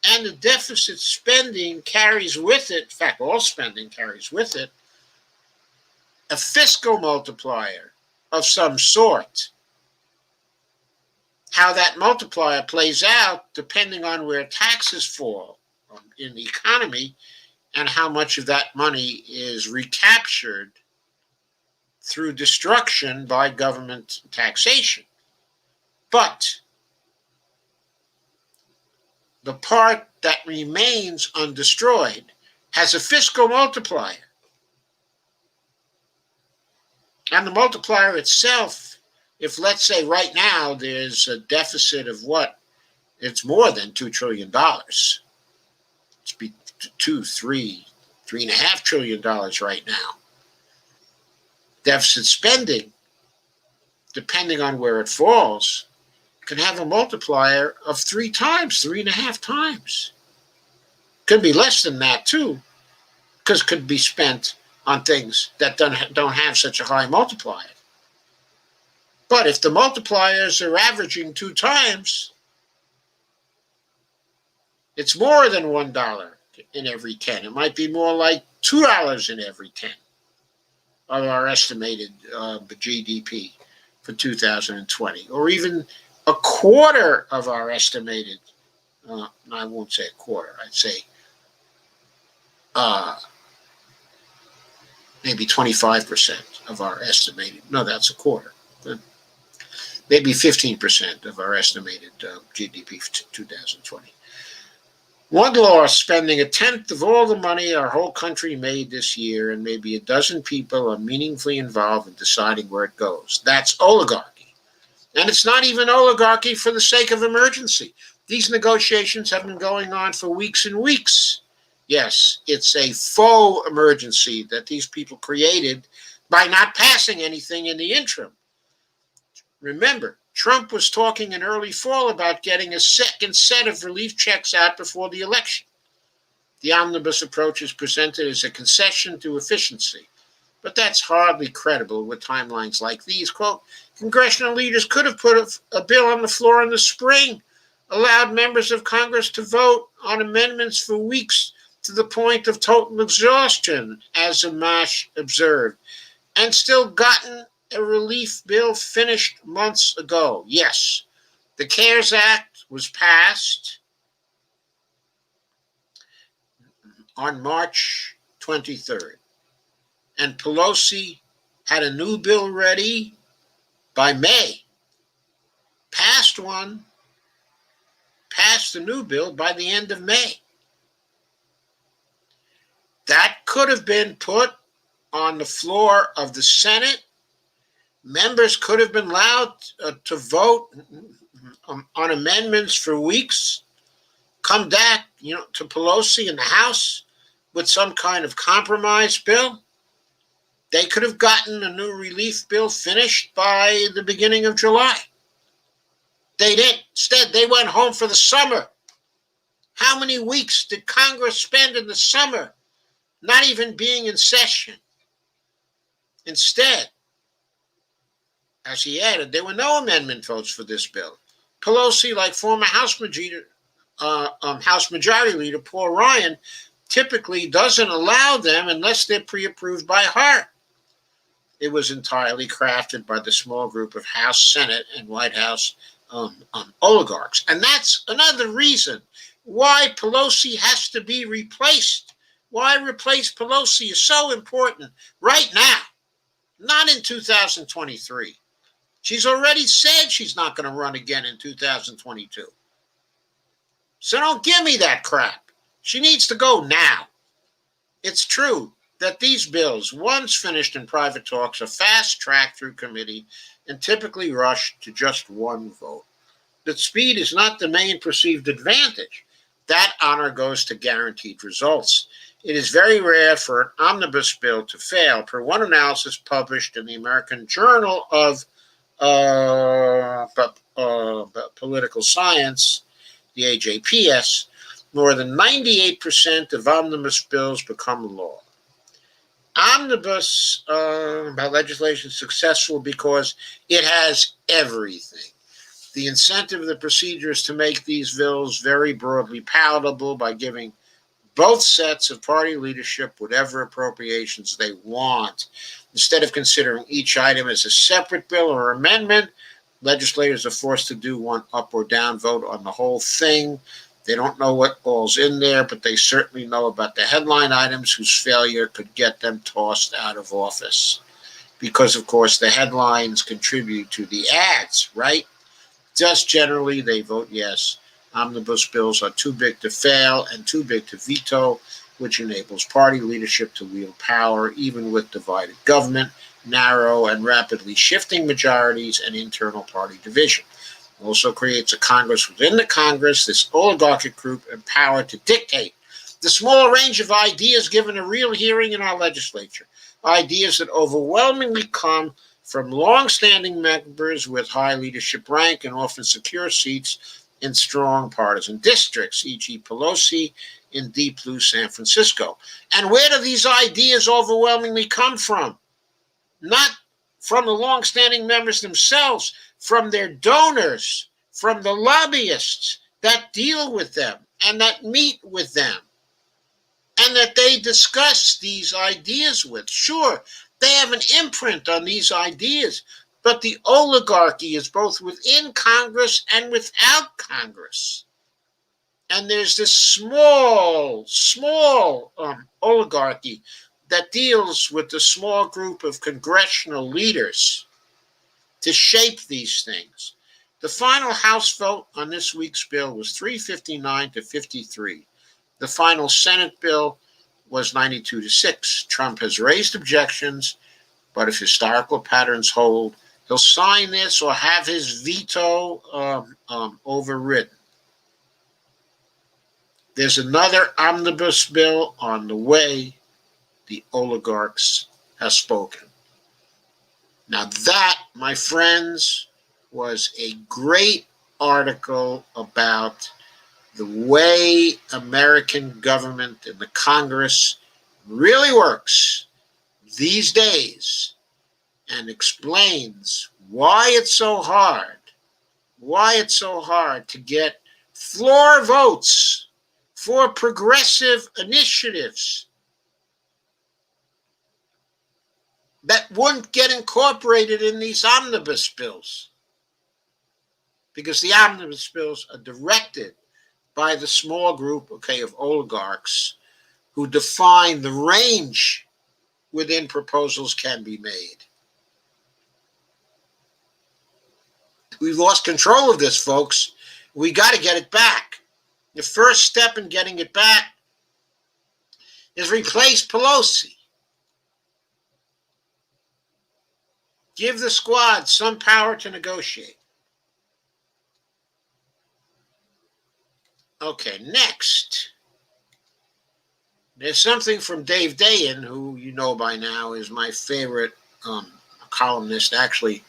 And the deficit spending carries with it, in fact, all spending carries with it, a fiscal multiplier of some sort. How that multiplier plays out depending on where taxes fall in the economy and how much of that money is recaptured through destruction by government taxation. But the part that remains undestroyed has a fiscal multiplier. And the multiplier itself, if let's say right now there's a deficit of what? It's more than $2 trillion. It's $2, $3.5 trillion right now. Deficit spending, depending on where it falls, can have a multiplier of 3 times, 3.5 times. Could be less than that too, because it could be spent on things that don't have such a high multiplier. But if the multipliers are averaging 2 times, it's more than $1 in every 10. It might be more like $2 in every 10 of our estimated GDP for 2020, or even a quarter of our estimated, I won't say a quarter, I'd say maybe 25% of our estimated, no, that's a quarter, maybe 15% of our estimated GDP for 2020. One law spending 1/10 of all the money our whole country made this year, and maybe a dozen people are meaningfully involved in deciding where it goes. That's oligarchy. And it's not even oligarchy for the sake of emergency. These negotiations have been going on for weeks and weeks. Yes, it's a faux emergency that these people created by not passing anything in the interim. Remember, Trump was talking in early fall about getting a second set of relief checks out before the election. The omnibus approach is presented as a concession to efficiency, but that's hardly credible with timelines like these. Quote, Congressional leaders could have put a bill on the floor in the spring, allowed members of Congress to vote on amendments for weeks to the point of total exhaustion, as Amash observed, and still gotten a relief bill finished months ago. Yes, the CARES Act was passed on March 23rd, and Pelosi had a new bill ready by May. Passed the new bill by the end of May. That could have been put on the floor of the Senate. Members could have been allowed to vote on amendments for weeks, come back, to Pelosi in the House with some kind of compromise bill. They could have gotten a new relief bill finished by the beginning of July. They didn't. Instead, they went home for the summer. How many weeks did Congress spend in the summer not even being in session? Instead, as he added, there were no amendment votes for this bill. Pelosi, like former House Majority Leader Paul Ryan, typically doesn't allow them unless they're pre-approved by her. It was entirely crafted by the small group of House, Senate, and White House oligarchs. And that's another reason why Pelosi has to be replaced. Why replace Pelosi is so important right now, not in 2023. She's already said she's not going to run again in 2022. So don't give me that crap. She needs to go now. It's true that these bills, once finished in private talks, are fast-tracked through committee and typically rushed to just one vote. But speed is not the main perceived advantage. That honor goes to guaranteed results. It is very rare for an omnibus bill to fail. Per one analysis published in the American Journal of Political Science, the AJPS, more than 98% of omnibus bills become law. Omnibus legislation is successful because it has everything. The incentive of the procedure is to make these bills very broadly palatable by giving both sets of party leadership whatever appropriations they want. Instead of considering each item as a separate bill or amendment, legislators are forced to do one up or down vote on the whole thing. They don't know what all's in there, but they certainly know about the headline items whose failure could get them tossed out of office. Because, of course, the headlines contribute to the ads, right? Just generally, they vote yes. Omnibus bills are too big to fail and too big to veto, which enables party leadership to wield power even with divided government, narrow and rapidly shifting majorities, and internal party division. It also creates a Congress within the Congress, this oligarchic group empowered to dictate the small range of ideas given a real hearing in our legislature, ideas that overwhelmingly come from long-standing members with high leadership rank and often secure seats in strong partisan districts, e.g. Pelosi in deep blue San Francisco. And where do these ideas overwhelmingly come from? Not from the long-standing members themselves, from their donors, from the lobbyists that deal with them and that meet with them and that they discuss these ideas with. Sure, they have an imprint on these ideas, but the oligarchy is both within Congress and without Congress. And there's this small oligarchy that deals with the small group of congressional leaders to shape these things. The final House vote on this week's bill was 359 to 53. The final Senate bill was 92 to 6. Trump has raised objections, but if historical patterns hold, he'll sign this or have his veto overridden. There's another omnibus bill on the way. The oligarchs have spoken. Now that, my friends, was a great article about the way American government and the Congress really works these days. and explains why it's so hard to get floor votes for progressive initiatives that wouldn't get incorporated in these omnibus bills, because the omnibus bills are directed by the small group, of oligarchs who define the range within proposals can be made. We've lost control of this, folks. We got to get it back. The first step in getting it back is replace Pelosi. Give the squad some power to negotiate. Okay, next. There's something from Dave Dayen, who you know by now is my favorite columnist. Actually,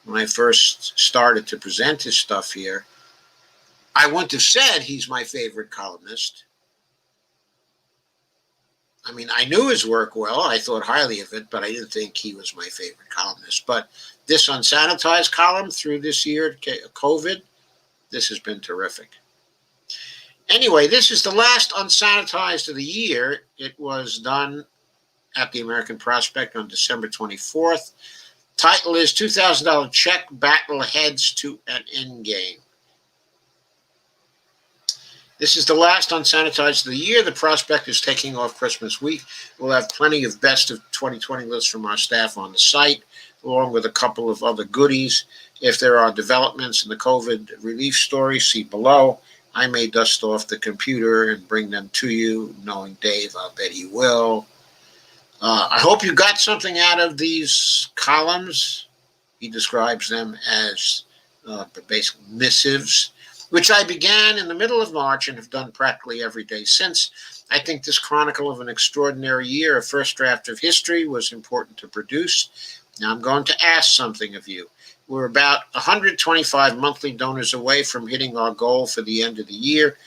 when I first started to present his stuff here, I wouldn't have said he's my favorite columnist. I mean, I knew his work well. I thought highly of it, but I didn't think he was my favorite columnist. But this unsanitized column through this year, COVID, this has been terrific. Anyway, this is the last unsanitized of the year. It was done at the American Prospect on December 24th. Title is $2,000 Check Battle Heads to an Endgame. This is the last unsanitized of the year. The Prospect is taking off Christmas week. We'll have plenty of best of 2020 lists from our staff on the site, along with a couple of other goodies. If there are developments in the COVID relief story, see below. I may dust off the computer and bring them to you. Knowing Dave, I'll bet he will. I hope you got something out of these columns. He describes them as basic missives, which I began in the middle of March and have done practically every day since. I think this chronicle of an extraordinary year, a first draft of history, was important to produce. Now I'm going to ask something of you. We're about 125 monthly donors away from hitting our goal for the end of the year.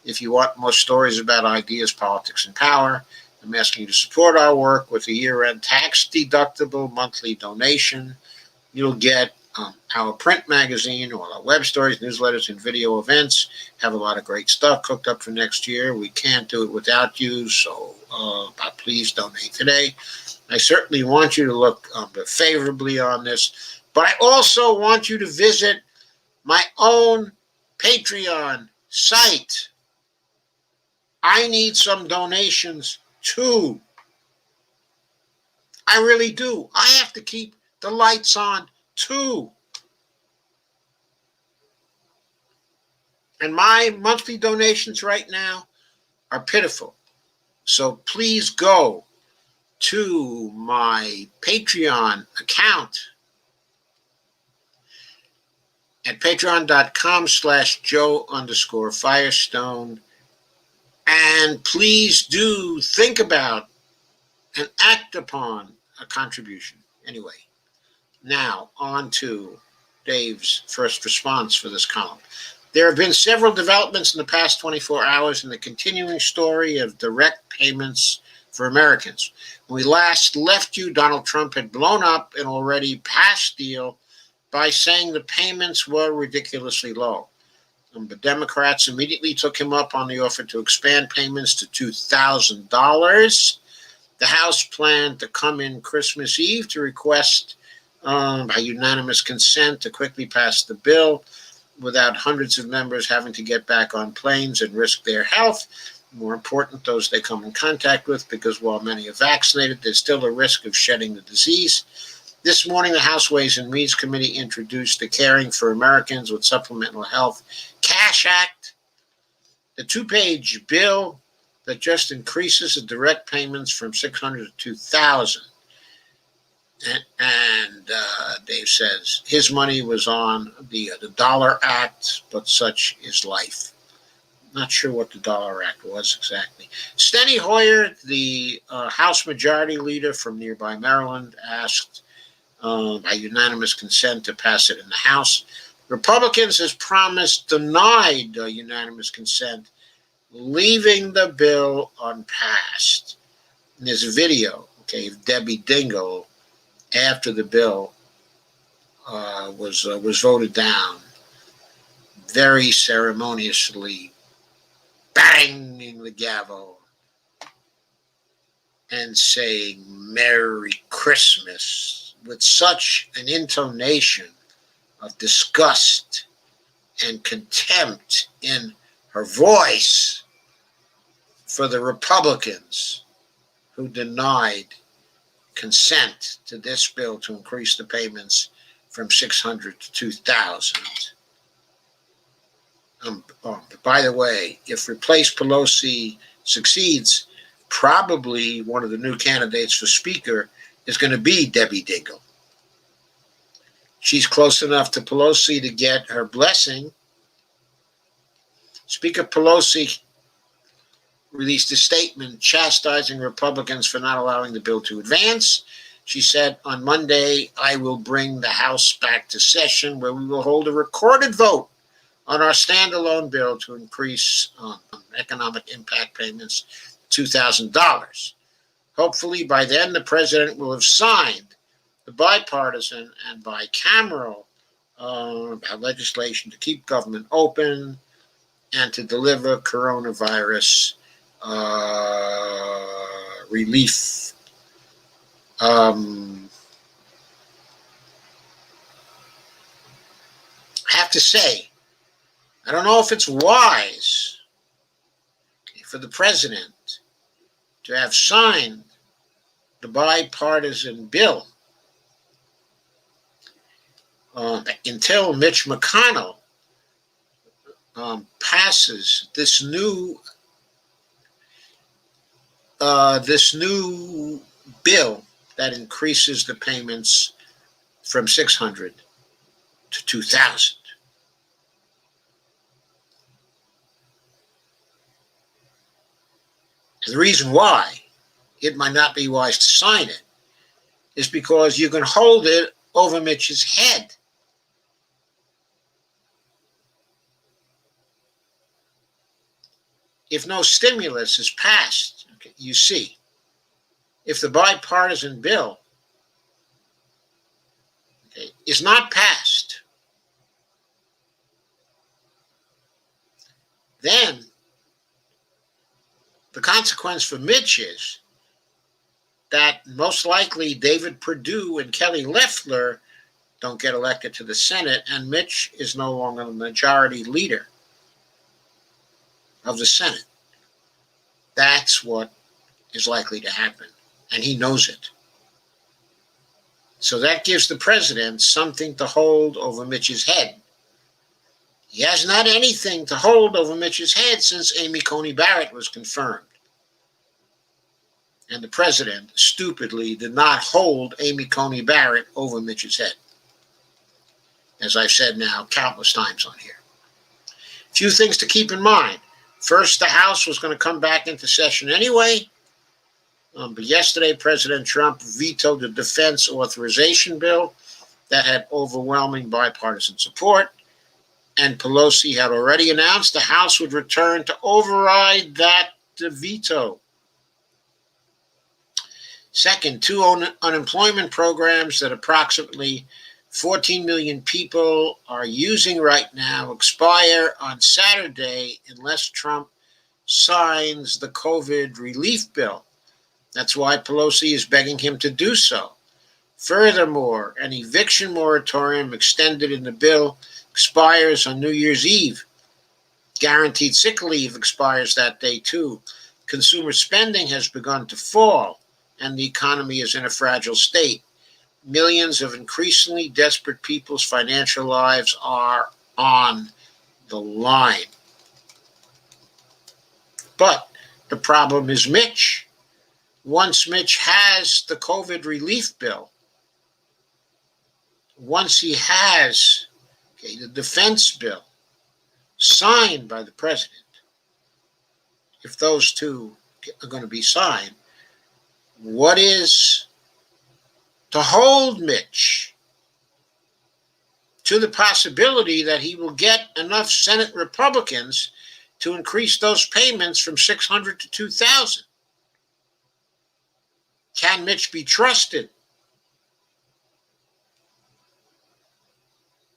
If you want more stories about ideas, politics, and power, I'm asking you to support our work with a year-end tax-deductible monthly donation. You'll get our print magazine, all our web stories, newsletters, and video events. Have a lot of great stuff cooked up for next year. We can't do it without you, so please donate today. I certainly want you to look favorably on this. But I also want you to visit my own Patreon site. I need some donations too. I really do. I have to keep the lights on too. And my monthly donations right now are pitiful. So please go to my Patreon account at patreon.com/Joe_Firestone. And please do think about and act upon a contribution. Anyway, now on to Dave's first response for this column. There have been several developments in the past 24 hours in the continuing story of direct payments for Americans. When we last left you, Donald Trump had blown up an already passed deal by saying the payments were ridiculously low. The Democrats immediately took him up on the offer to expand payments to $2,000. The House planned to come in Christmas Eve to request by unanimous consent to quickly pass the bill without hundreds of members having to get back on planes and risk their health. More important, those they come in contact with, because while many are vaccinated, there's still a risk of shedding the disease. This morning, the House Ways and Means Committee introduced the Caring for Americans with Supplemental Health Cash Act, the two-page bill that just increases the direct payments from $600 to $2,000. And Dave says his money was on the Dollar Act, but such is life. Not sure what the Dollar Act was exactly. Steny Hoyer, the House Majority Leader from nearby Maryland, asked by unanimous consent to pass it in the House. Republicans, as promised, denied unanimous consent, leaving the bill unpassed. And there's a video, of Debbie Dingell after the bill was voted down, very ceremoniously banging the gavel and saying Merry Christmas with such an intonation of disgust and contempt in her voice for the Republicans who denied consent to this bill to increase the payments from $600 to $2,000. By the way, if Replace Pelosi succeeds, probably one of the new candidates for Speaker is going to be Debbie Dingell. She's close enough to Pelosi to get her blessing. Speaker Pelosi released a statement chastising Republicans for not allowing the bill to advance. She said, on Monday, I will bring the House back to session where we will hold a recorded vote on our standalone bill to increase economic impact payments to $2,000. Hopefully, by then, the president will have signed the bipartisan and bicameral legislation to keep government open and to deliver coronavirus relief. I have to say, I don't know if it's wise for the president to have signed the bipartisan bill until Mitch McConnell passes this new bill that increases the payments from $600 to $2,000. The reason why it might not be wise to sign it is because you can hold it over Mitch's head. If no stimulus is passed, okay, you see, if the bipartisan bill is not passed, then the consequence for Mitch is that most likely David Perdue and Kelly Loeffler don't get elected to the Senate, and Mitch is no longer the majority leader of the Senate. That's what is likely to happen, and he knows it. So that gives the president something to hold over Mitch's head. He hasn't had anything to hold over Mitch's head since Amy Coney Barrett was confirmed. And the president stupidly did not hold Amy Coney Barrett over Mitch's head, as I've said now countless times on here. A few things to keep in mind. First, the House was going to come back into session anyway, but yesterday President Trump vetoed the defense authorization bill that had overwhelming bipartisan support, and Pelosi had already announced the House would return to override that veto. Second, two unemployment programs that approximately 14 million people are using right now expire on Saturday unless Trump signs the COVID relief bill. That's why Pelosi is begging him to do so. Furthermore, an eviction moratorium extended in the bill expires on New Year's Eve. Guaranteed sick leave expires that day too. Consumer spending has begun to fall, and the economy is in a fragile state. Millions of increasingly desperate people's financial lives are on the line. But the problem is Mitch. Once Mitch has the COVID relief bill, once he has the defense bill signed by the president, if those two are going to be signed, what is to hold Mitch to the possibility that he will get enough Senate Republicans to increase those payments from $600 to $2,000? Can Mitch be trusted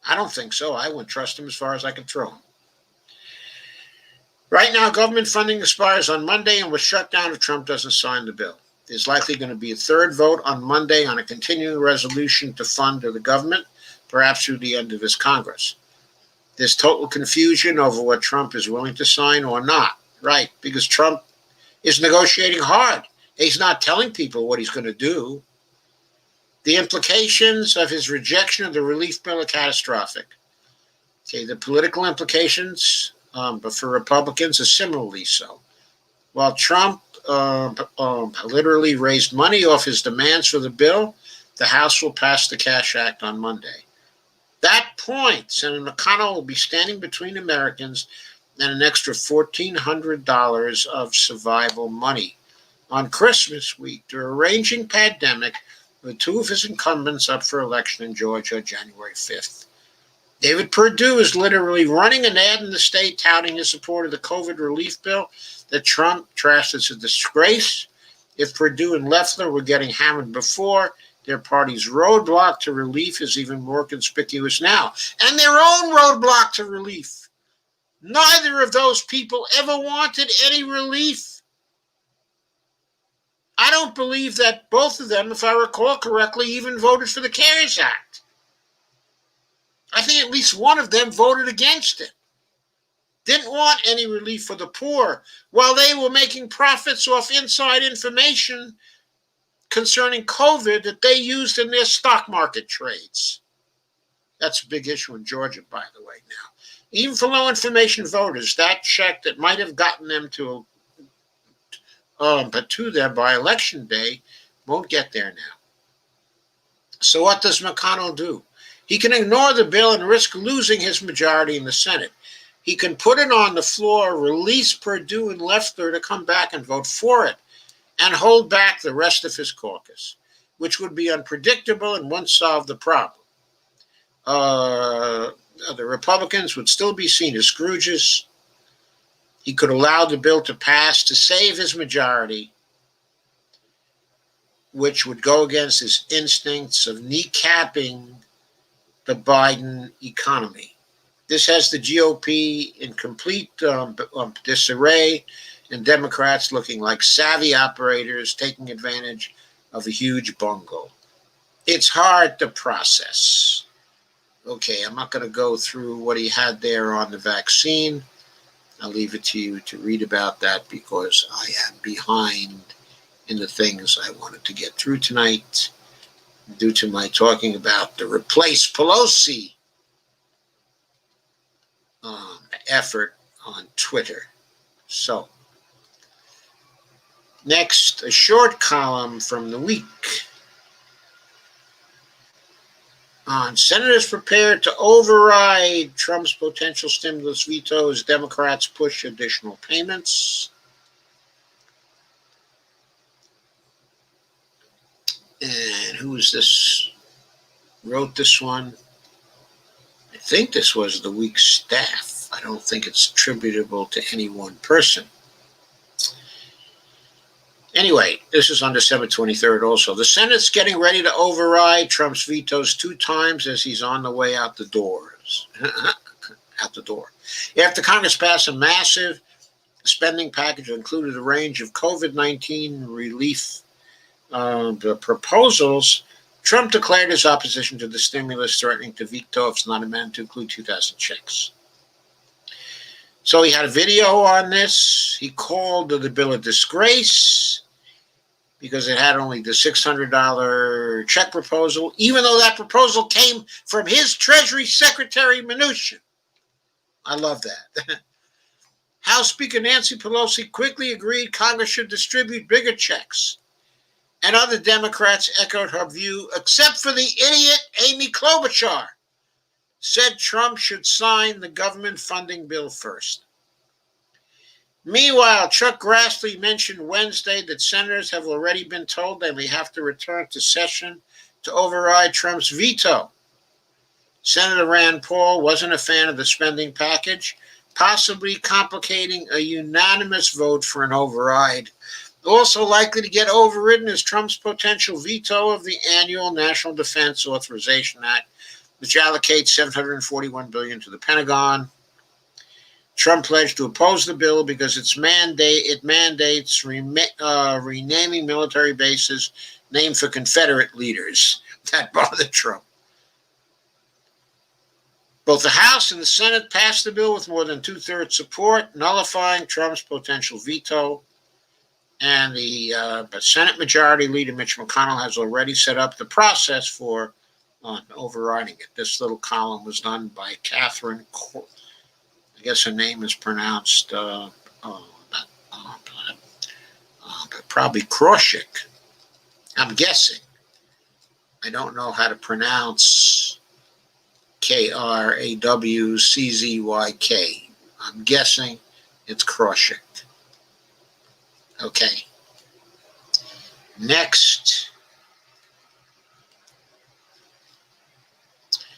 I don't think so. I wouldn't trust him as far as I could throw him. Right now, government funding expires on Monday and will shut down if Trump doesn't sign the bill. There's likely going to be a third vote on Monday on a continuing resolution to fund the government, perhaps through the end of his Congress. There's total confusion over what Trump is willing to sign or not, right? Because Trump is negotiating hard. He's not telling people what he's going to do. The implications of his rejection of the relief bill are catastrophic. Okay, the political implications, but for Republicans, are similarly so. While Trump literally raised money off his demands for the bill, the House will pass the Cash Act on Monday. That point, Senator McConnell will be standing between Americans and an extra $1,400 of survival money. On Christmas week, the raging pandemic, with two of his incumbents up for election in Georgia January 5th. David Perdue is literally running an ad in the state touting his support of the COVID relief bill that Trump trashed as a disgrace. If Perdue and Loeffler were getting hammered before, their party's roadblock to relief is even more conspicuous now. And their own roadblock to relief. Neither of those people ever wanted any relief. I don't believe that both of them, if I recall correctly, even voted for the CARES Act. I think at least one of them voted against it. Didn't want any relief for the poor, while they were making profits off inside information concerning COVID that they used in their stock market trades. That's a big issue in Georgia, by the way, now. Even for low information voters, that check that might have gotten them to them by election day won't get there now. So what does McConnell do? He can ignore the bill and risk losing his majority in the Senate. He can put it on the floor, release Perdue and Loeffler to come back and vote for it, and hold back the rest of his caucus, which would be unpredictable and wouldn't solve the problem. The Republicans would still be seen as Scrooges. He could allow the bill to pass to save his majority, which would go against his instincts of kneecapping the Biden economy. This has the GOP in complete disarray, and Democrats looking like savvy operators taking advantage of a huge bungle. It's hard to process. Okay, I'm not going to go through what he had there on the vaccine. I'll leave it to you to read about that because I am behind in the things I wanted to get through tonight due to my talking about the Replace Pelosi effort on Twitter. So, next, a short column from the week on senators prepared to override Trump's potential stimulus veto as Democrats push additional payments. And who is this? Wrote this one? I think this was the week's staff. I don't think it's attributable to any one person. Anyway, this is on December 23rd also. The Senate's getting ready to override Trump's vetoes 2 times as he's on the way out the doors. Out the door. After Congress passed a massive spending package that included a range of COVID-19 relief proposals, Trump declared his opposition to the stimulus, threatening to veto if it's not amended to include 2,000 checks. So he had a video on this. He called the bill a disgrace because it had only the $600 check proposal, even though that proposal came from his Treasury Secretary Mnuchin. I love that. House Speaker Nancy Pelosi quickly agreed Congress should distribute bigger checks, and other Democrats echoed her view, except for the idiot Amy Klobuchar, said Trump should sign the government funding bill first. Meanwhile, Chuck Grassley mentioned Wednesday that senators have already been told they may have to return to session to override Trump's veto. Senator Rand Paul wasn't a fan of the spending package, possibly complicating a unanimous vote for an override. Also likely to get overridden is Trump's potential veto of the annual National Defense Authorization Act, which allocates $741 billion to the Pentagon. Trump pledged to oppose the bill because it mandates renaming military bases named for Confederate leaders. That bothered Trump. Both the House and the Senate passed the bill with more than two-thirds support, nullifying Trump's potential veto. And the Senate Majority Leader Mitch McConnell has already set up the process for overriding it. This little column was done by Catherine. I guess her name is pronounced probably Kroschik. I'm guessing. I don't know how to pronounce Krawczyk. I'm guessing it's Kroschik. Okay. Next.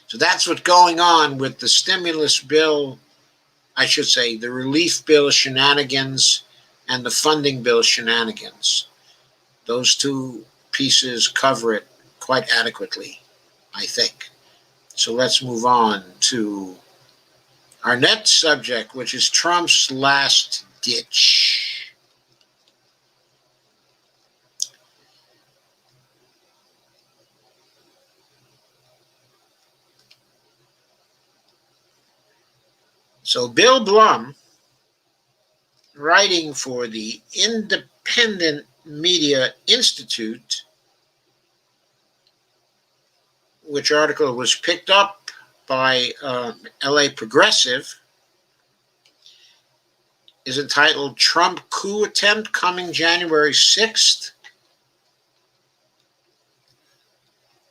So that's what's going on with the stimulus bill, I should say, the relief bill shenanigans and the funding bill shenanigans. Those two pieces cover it quite adequately, I think. So let's move on to our next subject, which is Trump's last ditch. So Bill Blum, writing for the Independent Media Institute, which article was picked up by LA Progressive, is entitled Trump Coup Attempt Coming January 6th.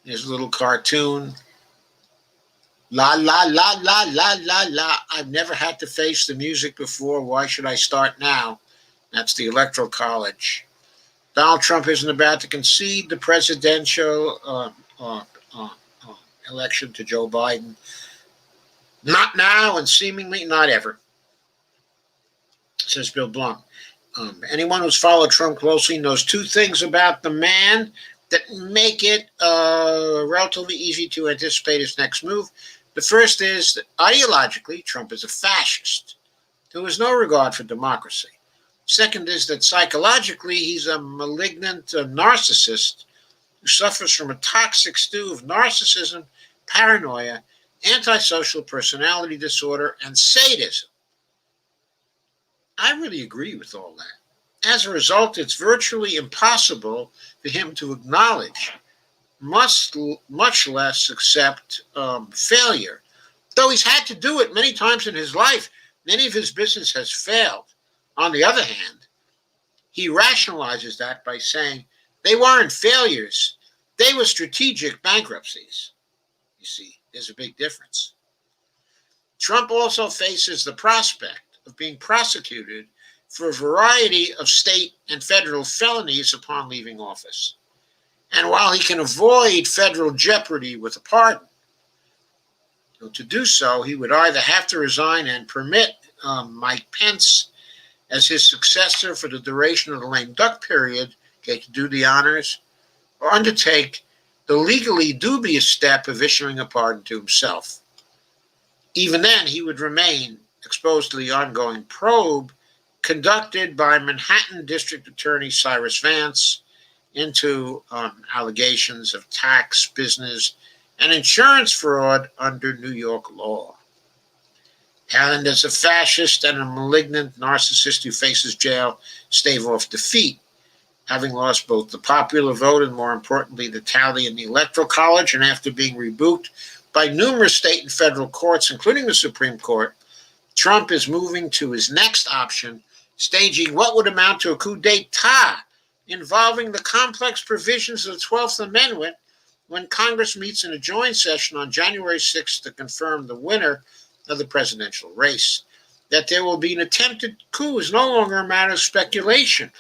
There's a little cartoon. La, la, la, la, la, la, la. I've never had to face the music before. Why should I start now? That's the Electoral College. Donald Trump isn't about to concede the presidential election to Joe Biden. Not now and seemingly not ever, says Bill Blum. Anyone who's followed Trump closely knows two things about the man that make it relatively easy to anticipate his next move. The first is that ideologically, Trump is a fascist who has no regard for democracy. Second is that psychologically, he's a malignant narcissist who suffers from a toxic stew of narcissism, paranoia, antisocial personality disorder, and sadism. I really agree with all that. As a result, it's virtually impossible for him to acknowledge, much less accept failure. Though he's had to do it many times in his life, many of his business has failed. On the other hand, he rationalizes that by saying they weren't failures, they were strategic bankruptcies. You see, there's a big difference. Trump also faces the prospect of being prosecuted for a variety of state and federal felonies upon leaving office. And while he can avoid federal jeopardy with a pardon, to do so, he would either have to resign and permit Mike Pence as his successor for the duration of the lame duck period, to do the honors, or undertake the legally dubious step of issuing a pardon to himself. Even then, he would remain exposed to the ongoing probe conducted by Manhattan District Attorney Cyrus Vance into allegations of tax, business, and insurance fraud under New York law. And as a fascist and a malignant narcissist who faces jail, stave off defeat, having lost both the popular vote and, more importantly, the tally in the Electoral College, and after being rebuked by numerous state and federal courts, including the Supreme Court, Trump is moving to his next option, staging what would amount to a coup d'etat involving the complex provisions of the 12th Amendment when Congress meets in a joint session on January 6th to confirm the winner of the presidential race. That there will be an attempted coup is no longer a matter of speculation.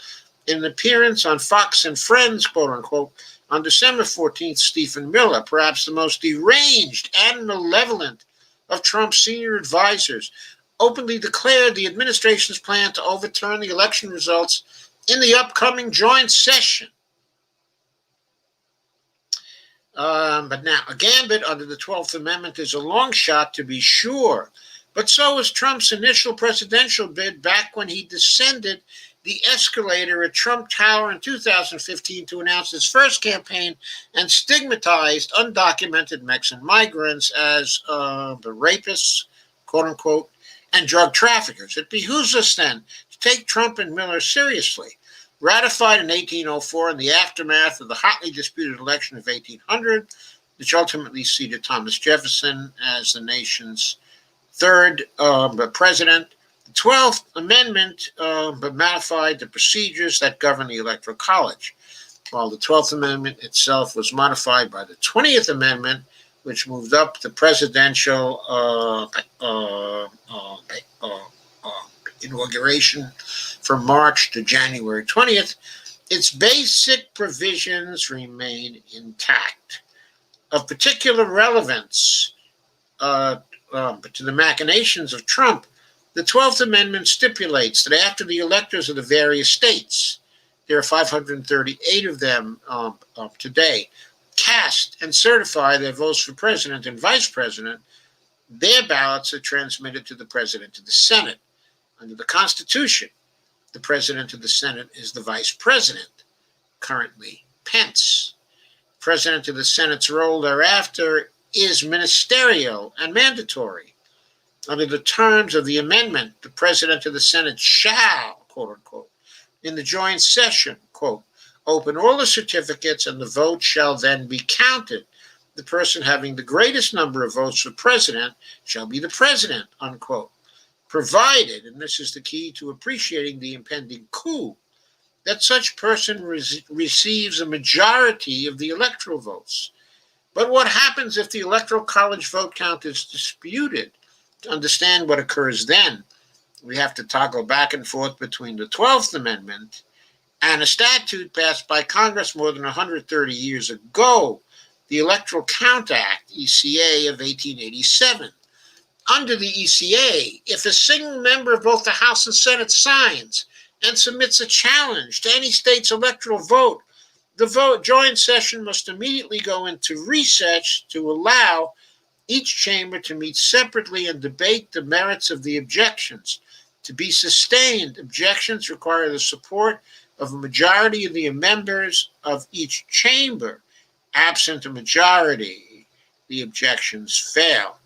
In an appearance on Fox and Friends, quote unquote, on December 14th, Stephen Miller, perhaps the most deranged and malevolent of Trump's senior advisors, openly declared the administration's plan to overturn the election results in the upcoming joint session. But now, a gambit under the 12th Amendment is a long shot, to be sure. But so was Trump's initial presidential bid back when he descended the escalator at Trump Tower in 2015 to announce his first campaign and stigmatized undocumented Mexican migrants as the rapists, quote unquote, and drug traffickers. It behooves us then to take Trump and Miller seriously. Ratified in 1804 in the aftermath of the hotly disputed election of 1800, which ultimately seated Thomas Jefferson as the nation's third president. The 12th Amendment modified the procedures that govern the Electoral College, while the 12th Amendment itself was modified by the 20th Amendment, which moved up the presidential inauguration from March to January 20th. Its basic provisions remain intact. Of particular relevance to the machinations of Trump, the 12th Amendment stipulates that after the electors of the various states, there are 538 of them today, cast and certify their votes for president and vice president, their ballots are transmitted to the president of the Senate. Under the Constitution, the president of the Senate is the vice president, currently Pence. President of the Senate's role thereafter is ministerial and mandatory. Under the terms of the amendment, the president of the Senate shall, quote unquote, in the joint session, quote, open all the certificates and the vote shall then be counted. The person having the greatest number of votes for president shall be the president, unquote, provided, and this is the key to appreciating the impending coup, that such person receives a majority of the electoral votes. But what happens if the Electoral College vote count is disputed? To understand what occurs then, we have to toggle back and forth between the 12th Amendment and a statute passed by Congress more than 130 years ago, the Electoral Count Act, ECA, of 1887. Under the ECA, if a single member of both the House and Senate signs and submits a challenge to any state's electoral vote, the joint session must immediately go into recess to allow each chamber to meet separately and debate the merits of the objections. To be sustained, objections require the support of a majority of the members of each chamber. Absent a majority, the objections fail.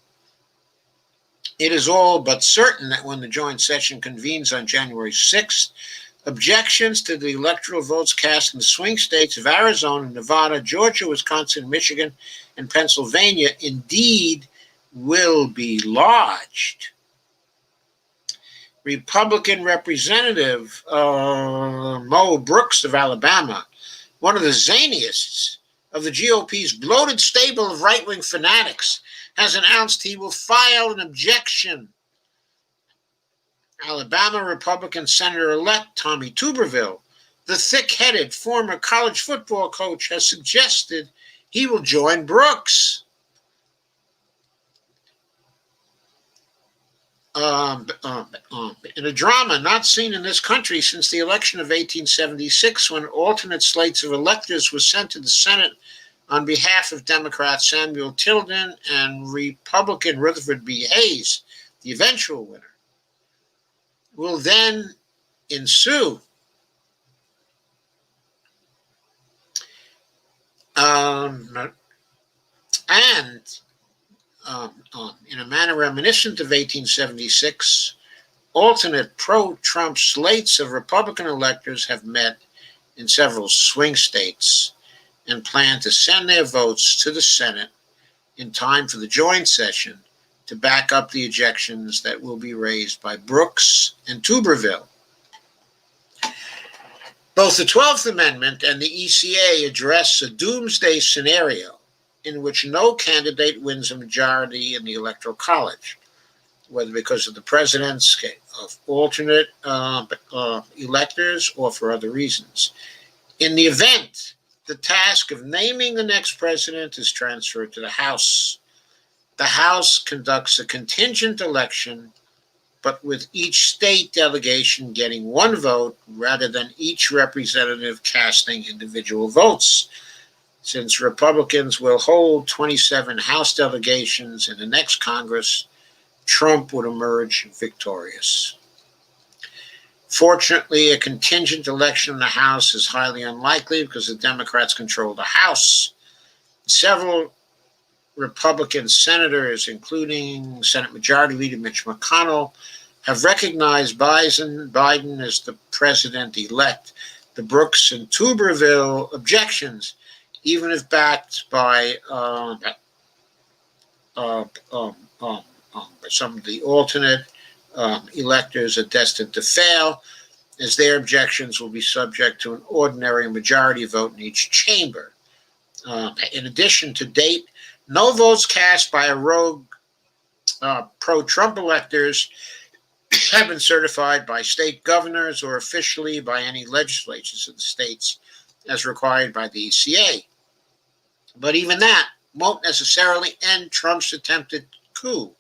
It is all but certain that when the joint session convenes on January 6th, objections to the electoral votes cast in the swing states of Arizona, Nevada, Georgia, Wisconsin, Michigan, and Pennsylvania indeed will be lodged. Republican Representative Mo Brooks of Alabama, one of the zaniest of the GOP's bloated stable of right-wing fanatics, has announced he will file an objection. Alabama Republican Senator-elect Tommy Tuberville, the thick-headed former college football coach, has suggested he will join Brooks. In a drama not seen in this country since the election of 1876, when alternate slates of electors were sent to the Senate on behalf of Democrat Samuel Tilden and Republican Rutherford B. Hayes, the eventual winner, will then ensue. In a manner reminiscent of 1876, alternate pro-Trump slates of Republican electors have met in several swing states and plan to send their votes to the Senate in time for the joint session to back up the objections that will be raised by Brooks and Tuberville. Both the 12th Amendment and the ECA address a doomsday scenario in which no candidate wins a majority in the Electoral College, whether because of the president's of alternate electors or for other reasons. In the event, the task of naming the next president is transferred to the House. The House conducts a contingent election, but with each state delegation getting one vote rather than each representative casting individual votes. Since Republicans will hold 27 House delegations in the next Congress, Trump would emerge victorious. Fortunately, a contingent election in the House is highly unlikely because the Democrats control the House. Several Republican senators, including Senate Majority Leader Mitch McConnell, have recognized Biden as the president-elect. The Brooks and Tuberville objections, even if backed by some of the alternate electors, are destined to fail, as their objections will be subject to an ordinary majority vote in each chamber. In addition, to date, no votes cast by a rogue pro-Trump electors have been certified by state governors or officially by any legislatures of the states as required by the ECA. But even that won't necessarily end Trump's attempted coup.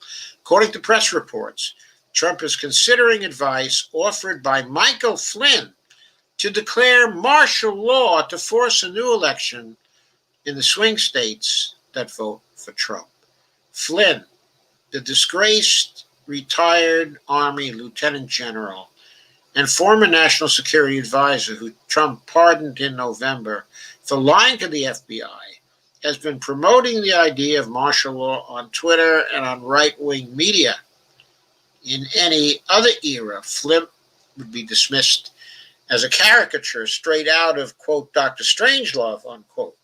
According to press reports, Trump is considering advice offered by Michael Flynn to declare martial law to force a new election in the swing states that vote for Trump. Flynn, the disgraced retired Army Lieutenant General and former National Security Advisor who Trump pardoned in November for lying to the FBI, has been promoting the idea of martial law on Twitter and on right-wing media. In any other era, Flynn would be dismissed as a caricature straight out of, quote, Dr. Strangelove, unquote.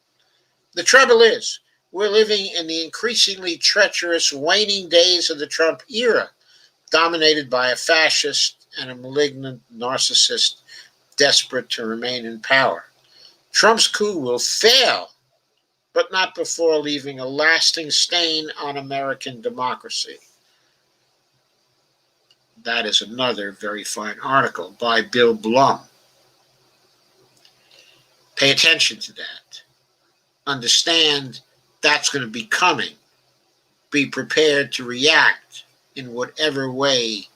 The trouble is, we're living in the increasingly treacherous, waning days of the Trump era, dominated by a fascist and a malignant narcissist desperate to remain in power. Trump's coup will fail, but not before leaving a lasting stain on American democracy. That is another very fine article by Bill Blum. Pay attention to that. Understand that's going to be coming. Be prepared to react in whatever way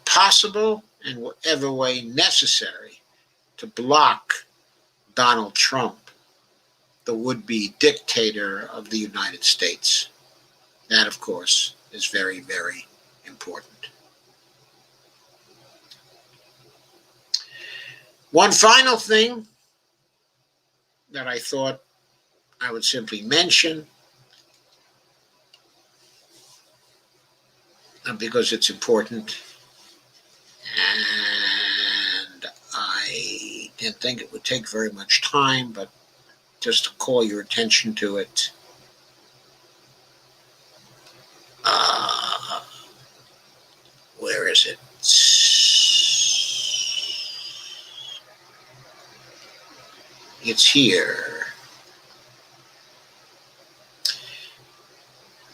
possible and whatever way necessary to block Donald Trump, the would-be dictator of the United States. That, of course, is very, very important. One final thing that I thought I would simply mention, because it's important, and I didn't think it would take very much time, but just to call your attention to it. Where is it? It's here.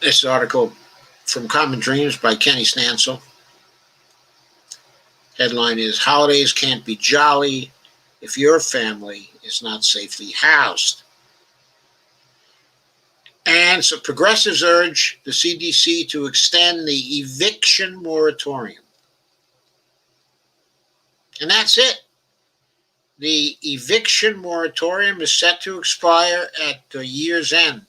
This article from Common Dreams by Kenny Stansel. Headline is, Holidays Can't Be Jolly If Your Family is Not Safely Housed. And so progressives urge the CDC to extend the eviction moratorium. And that's it. The eviction moratorium is set to expire at the year's end.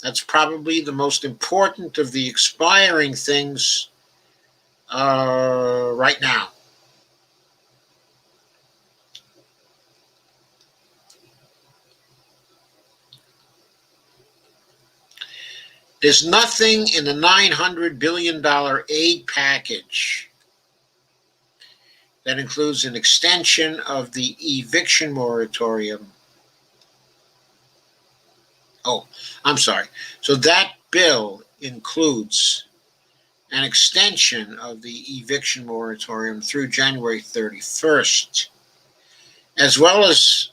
That's probably the most important of the expiring things right now. There's nothing in the $900 billion aid package that includes an extension of the eviction moratorium. Oh, I'm sorry. So that bill includes an extension of the eviction moratorium through January 31st, as well as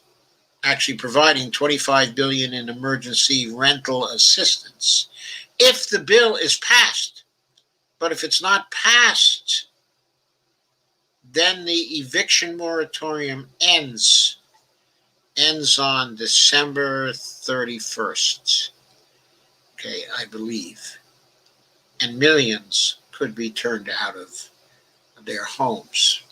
actually providing $25 billion in emergency rental assistance, if the bill is passed. But if it's not passed, then the eviction moratorium ends on December 31st. Okay, I believe. And millions could be turned out of their homes.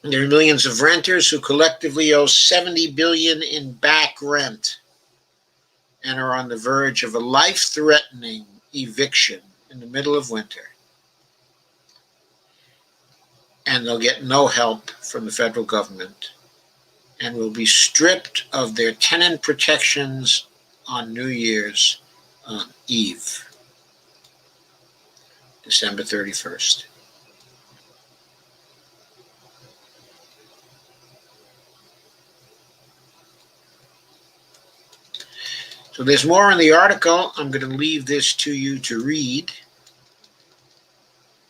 There are millions of renters who collectively owe $70 billion in back rent and are on the verge of a life-threatening eviction in the middle of winter. And they'll get no help from the federal government and will be stripped of their tenant protections on New Year's Eve, December 31st. So there's more in the article. I'm going to leave this to you to read.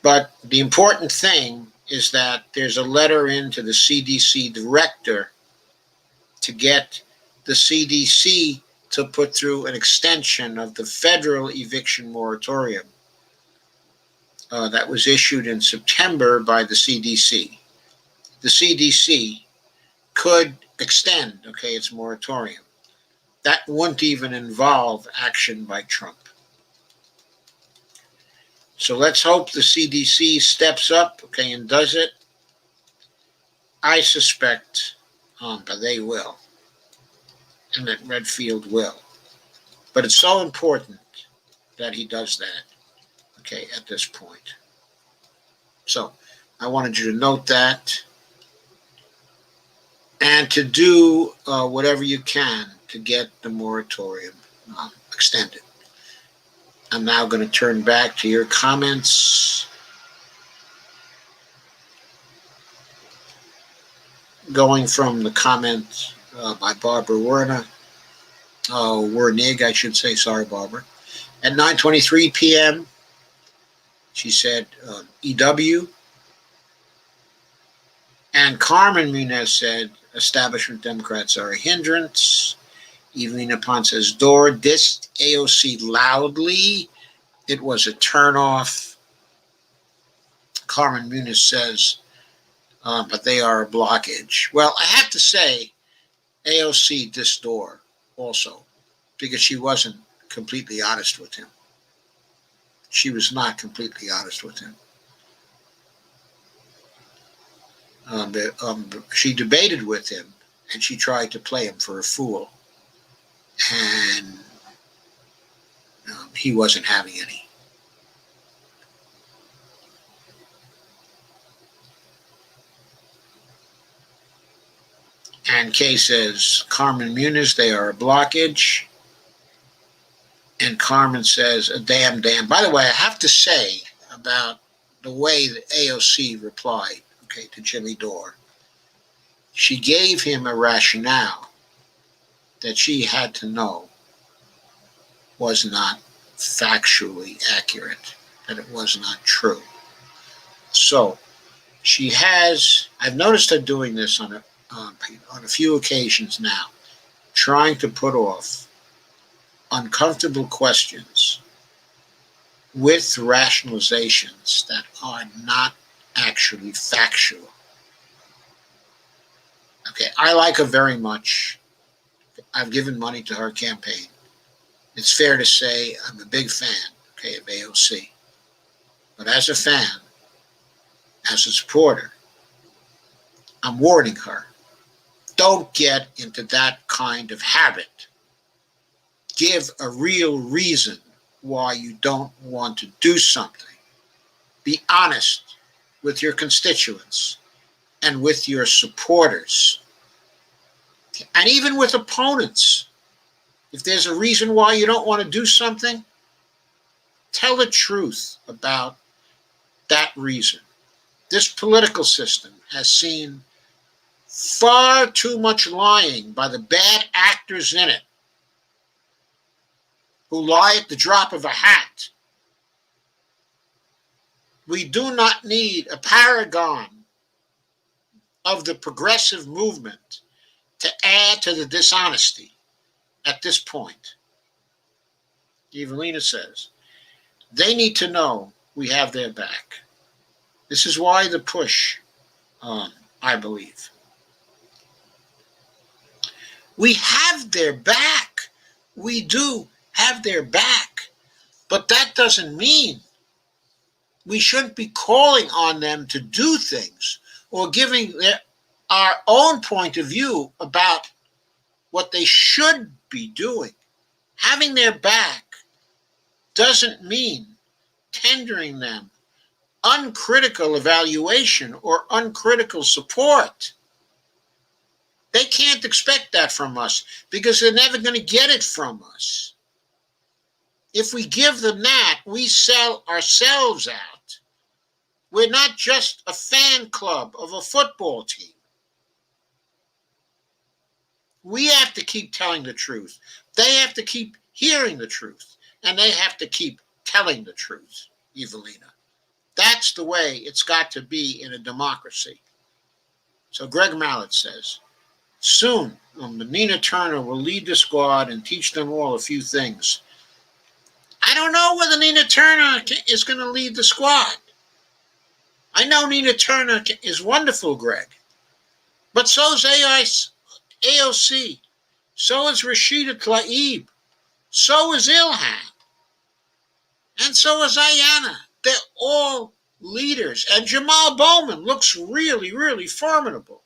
But the important thing is that there's a letter into the CDC director to get the CDC to put through an extension of the federal eviction moratorium that was issued in September by the CDC. The CDC could extend, its moratorium. That wouldn't even involve action by Trump. So let's hope the CDC steps up, and does it. I suspect but they will, and that Redfield will. But it's so important that he does that, at this point. So I wanted you to note that and to do whatever you can to get the moratorium extended. I'm now going to turn back to your comments. Going from the comment by Barbara Wernig, I should say. Sorry, Barbara. At 9:23 p.m., she said, EW. And Carmen Munez said, establishment Democrats are a hindrance. Evelina Pont says, Dora dissed AOC loudly. It was a turnoff. Carmen Munez says, but they are a blockage. Well, I have to say, AOC dissed Dora also, because she wasn't completely honest with him. She was not completely honest with him. She debated with him, and she tried to play him for a fool. And he wasn't having any. And Kay says, Carmen Muniz, they are a blockage. And Carmen says, a damn. By the way, I have to say about the way that AOC replied, to Jimmy Dore. She gave him a rationale that she had to know was not factually accurate, that it was not true. So she has, I've noticed her doing this on a few occasions now, trying to put off uncomfortable questions with rationalizations that are not actually factual. I like her very much. I've given money to her campaign. It's fair to say I'm a big fan, of AOC. But as a fan, as a supporter, I'm warning her. Don't get into that kind of habit. Give a real reason why you don't want to do something. Be honest with your constituents and with your supporters. And even with opponents. If there's a reason why you don't want to do something, tell the truth about that reason. This political system has seen far too much lying by the bad actors in it, who lie at the drop of a hat. We do not need a paragon of the progressive movement to add to the dishonesty at this point. Evelina says, they need to know we have their back. This is why the push, I believe. We have their back. We do have their back. But that doesn't mean we shouldn't be calling on them to do things or giving our own point of view about what they should be doing. Having their back doesn't mean tendering them uncritical evaluation or uncritical support. They can't expect that from us because they're never going to get it from us. If we give them that, we sell ourselves out. We're not just a fan club of a football team. We have to keep telling the truth. They have to keep hearing the truth. And they have to keep telling the truth, Evelina. That's the way it's got to be in a democracy. So Greg Mallett says, soon, Nina Turner will lead the squad and teach them all a few things. I don't know whether Nina Turner is going to lead the squad. I know Nina Turner is wonderful, Greg. But so is AOC. So is Rashida Tlaib. So is Ilhan. And so is Ayanna. They're all leaders. And Jamal Bowman looks really, really formidable.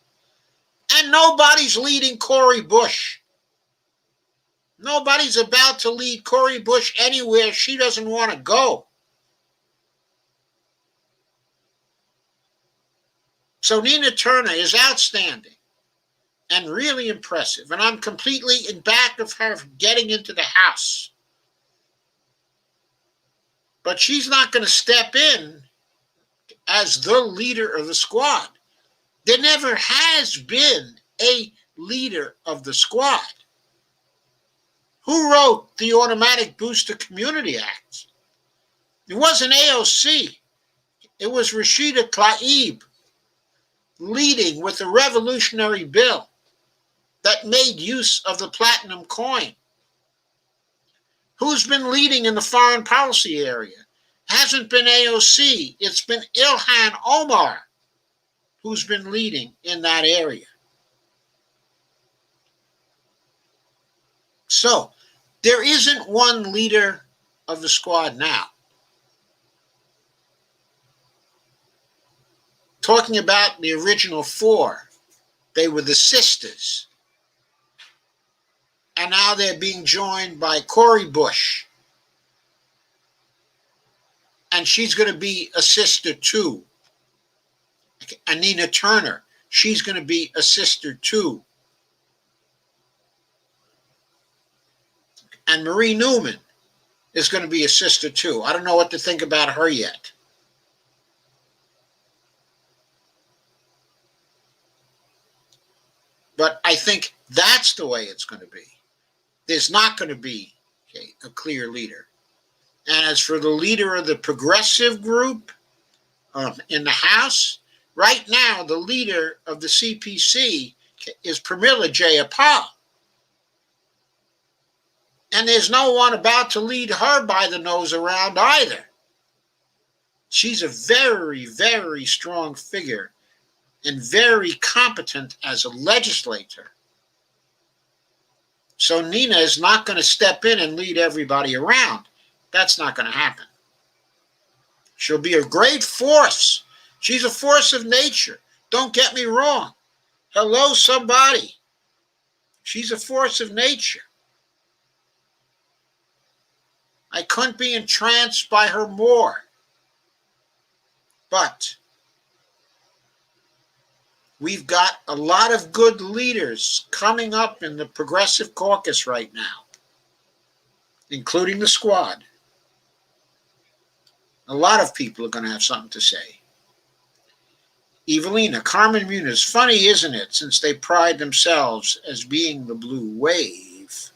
And nobody's leading Cori Bush. Nobody's about to lead Cori Bush anywhere she doesn't want to go. So Nina Turner is outstanding and really impressive. And I'm completely in back of her getting into the House. But she's not going to step in as the leader of the squad. There never has been a leader of the squad. Who wrote the Automatic Booster Community Act? It wasn't AOC. It was Rashida Tlaib leading with a revolutionary bill that made use of the platinum coin. Who's been leading in the foreign policy area? Hasn't been AOC. It's been Ilhan Omar who's been leading in that area. So, there isn't one leader of the squad now. Talking about the original four, they were the sisters. And now they're being joined by Cori Bush. And she's going to be a sister too. And Nina Turner, she's going to be a sister too. And Marie Newman is going to be a sister too. I don't know what to think about her yet. But I think that's the way it's going to be. There's not going to be a clear leader. And as for the leader of the progressive group in the House, right now the leader of the CPC is Pramila Jayapal. And there's no one about to lead her by the nose around either. She's a very, very strong figure and very competent as a legislator. So Nina is not going to step in and lead everybody around. That's not going to happen. She'll be a great force. She's a force of nature. Don't get me wrong. Hello, somebody. She's a force of nature. I couldn't be entranced by her more. But we've got a lot of good leaders coming up in the Progressive Caucus right now, including the squad. A lot of people are going to have something to say. Evelina, Carmen Muniz, funny, isn't it, since they pride themselves as being the blue wave.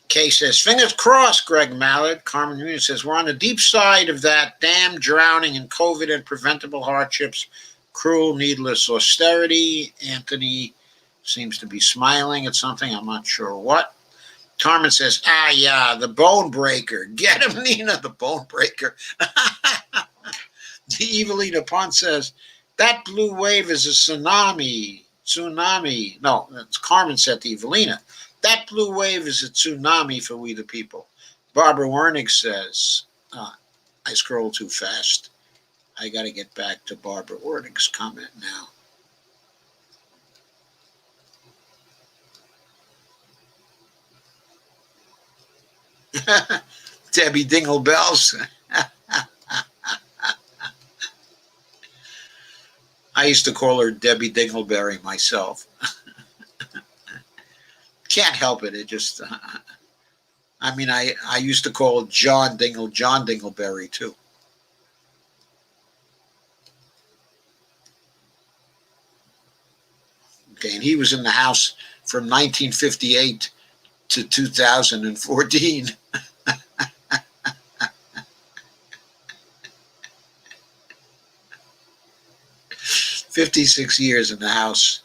Kay says, fingers crossed, Greg Mallard. Carmen Muniz says, we're on the deep side of that damn drowning in COVID and preventable hardships, cruel, needless austerity. Anthony seems to be smiling at something. I'm not sure what. Carmen says, yeah, the bone breaker. Get him, Nina, the bone breaker. Evelina Pont says, that blue wave is a tsunami. No, that's Carmen said to Evelina. That blue wave is a tsunami for we the people. Barbara Wernick says, I scroll too fast. I got to get back to Barbara Wernick's comment now. Debbie Dinglebells. I used to call her Debbie Dingleberry myself. Can't help it. It just, I used to call John Dingleberry too. Okay, and he was in the House from 1958 to 2014. 56 years in the House.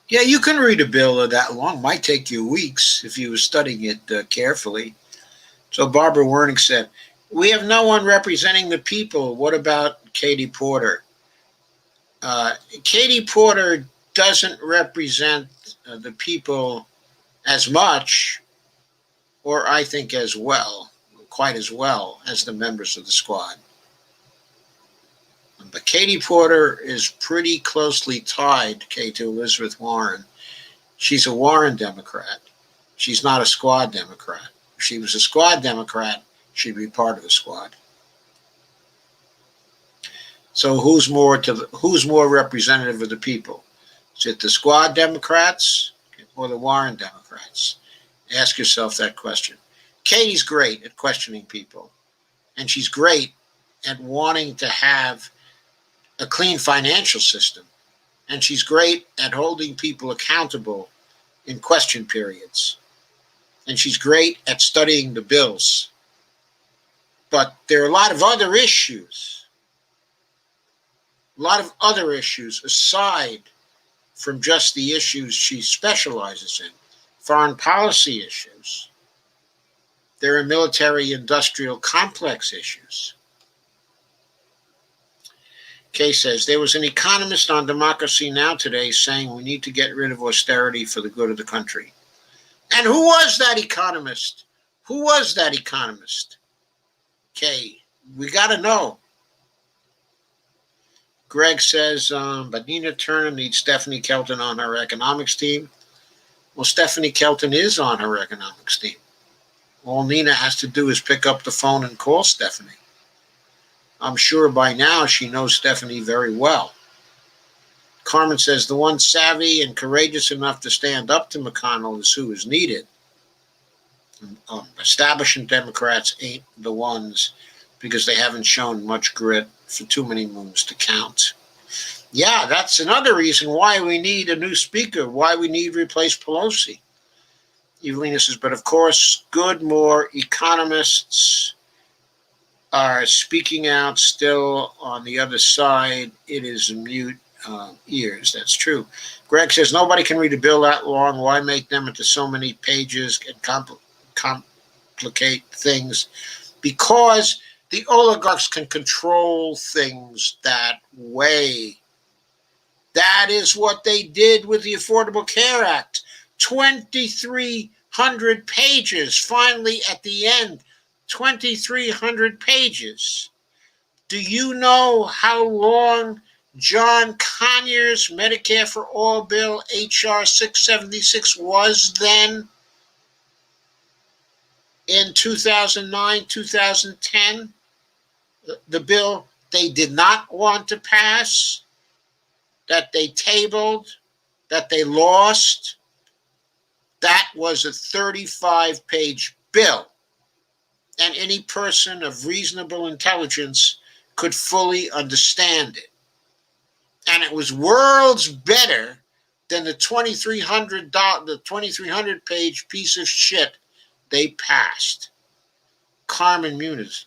Yeah, you can read a bill that long. Might take you weeks if you were studying it carefully. So Barbara Wernick said, "We have no one representing the people. What about Katie Porter?" Katie Porter doesn't represent the people as much, or I think as well, quite as well as the members of the squad. But Katie Porter is pretty closely tied, to Elizabeth Warren. She's a Warren Democrat. She's not a squad Democrat. If she was a squad Democrat, she'd be part of the squad. So who's more representative of the people? Is it the squad Democrats or the Warren Democrats? Ask yourself that question. Katie's great at questioning people, and she's great at wanting to have a clean financial system, and she's great at holding people accountable in question periods, and she's great at studying the bills. But there are a lot of other issues aside from just the issues she specializes in. Foreign policy issues. There are military-industrial complex issues. Kay says, there was an economist on Democracy Now! Today saying we need to get rid of austerity for the good of the country. And who was that economist? Kay, we got to know. Greg says, but Nina Turner needs Stephanie Kelton on her economics team. Well, Stephanie Kelton is on her economics team. All Nina has to do is pick up the phone and call Stephanie. I'm sure by now she knows Stephanie very well. Carmen says the one savvy and courageous enough to stand up to McConnell is who is needed. Establishment Democrats ain't the ones because they haven't shown much grit for too many moons to count. Yeah, that's another reason why we need a new speaker, why we need Replace Pelosi. Evelina says, but of course, more economists are speaking out still on the other side. It is mute ears. That's true. Greg says, nobody can read a bill that long. Why make them into so many pages and complicate things? Because the oligarchs can control things that way. That is what they did with the Affordable Care Act. 2,300 pages, finally at the end, 2,300 pages. Do you know how long John Conyers' Medicare for All bill, H.R. 676, was then? In 2009, 2010, the bill they did not want to pass, that they tabled, that they lost, that was a 35-page bill. And any person of reasonable intelligence could fully understand it. And it was worlds better than the 2,300-page piece of shit they passed. Carmen Muniz.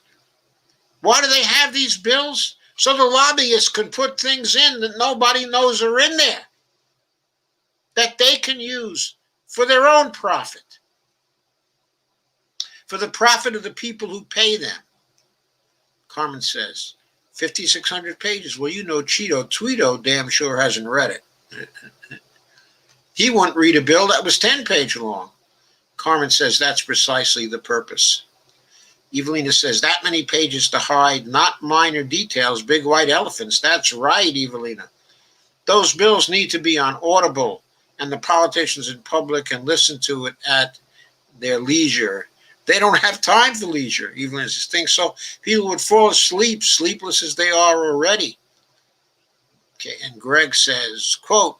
Why do they have these bills? So the lobbyists can put things in that nobody knows are in there, that they can use for their own profit, for the profit of the people who pay them. Carmen says, 5,600 pages. Well, you know, Cheeto Tweeto damn sure hasn't read it. He wouldn't read a bill that was 10-page long. Carmen says that's precisely the purpose. Evelina says that many pages to hide not minor details, big white elephants. That's right, Evelina. Those bills need to be on Audible, and the politicians in public can listen to it at their leisure. They don't have time for leisure, Evelina thinks so. People would fall asleep, sleepless as they are already. Okay, and Greg says, quote,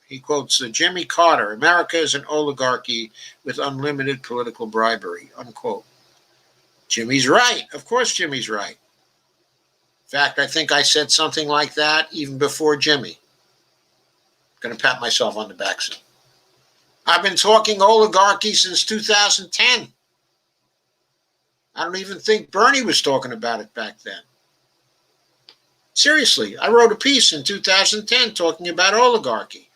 he quotes Jimmy Carter, America is an oligarchy with unlimited political bribery, unquote. Jimmy's right. Of course Jimmy's right. In fact, I think I said something like that even before Jimmy. I'm going to pat myself on the back soon. I've been talking oligarchy since 2010. I don't even think Bernie was talking about it back then. Seriously, I wrote a piece in 2010 talking about oligarchy.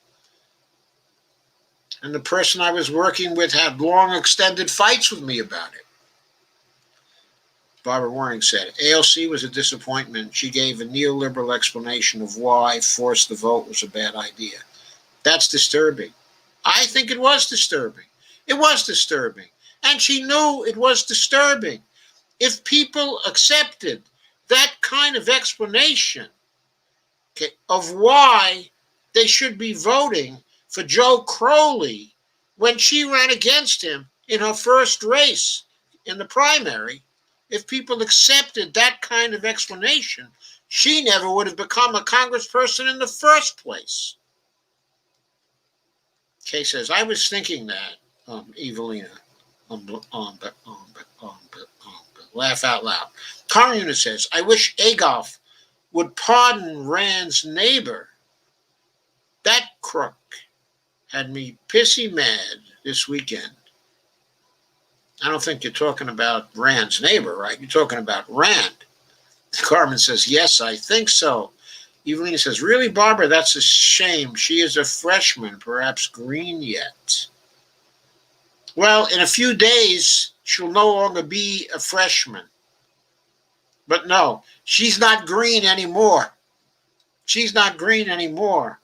And the person I was working with had long extended fights with me about it. Barbara Waring said, AOC was a disappointment. She gave a neoliberal explanation of why force the vote was a bad idea. That's disturbing. I think it was disturbing. It was disturbing. And she knew it was disturbing. If people accepted that kind of explanation of why they should be voting for Joe Crowley when she ran against him in her first race in the primary, if people accepted that kind of explanation, she never would have become a congressperson in the first place. Kay says, I was thinking that, Evelina, laugh out loud. Carmen says, I wish Adolf would pardon Rand's neighbor. That crook had me pissy mad this weekend. I don't think you're talking about Rand's neighbor, right? You're talking about Rand. Carmen says, yes, I think so. Evelina says, really, Barbara, that's a shame. She is a freshman, perhaps green yet. Well, in a few days, she'll no longer be a freshman. But no, she's not green anymore. She's not green anymore.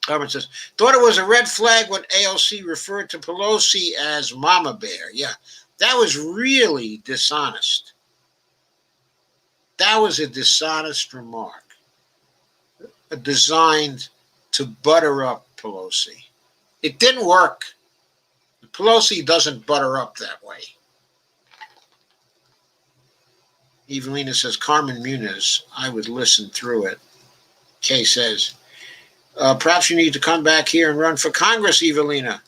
Carmen says, thought it was a red flag when AOC referred to Pelosi as Mama Bear. Yeah, that was really dishonest. That was a dishonest remark, designed to butter up Pelosi. It didn't work. Pelosi doesn't butter up that way. Evelina says, Carmen Muniz, I would listen through it. Kay says, perhaps you need to come back here and run for Congress, Evelina.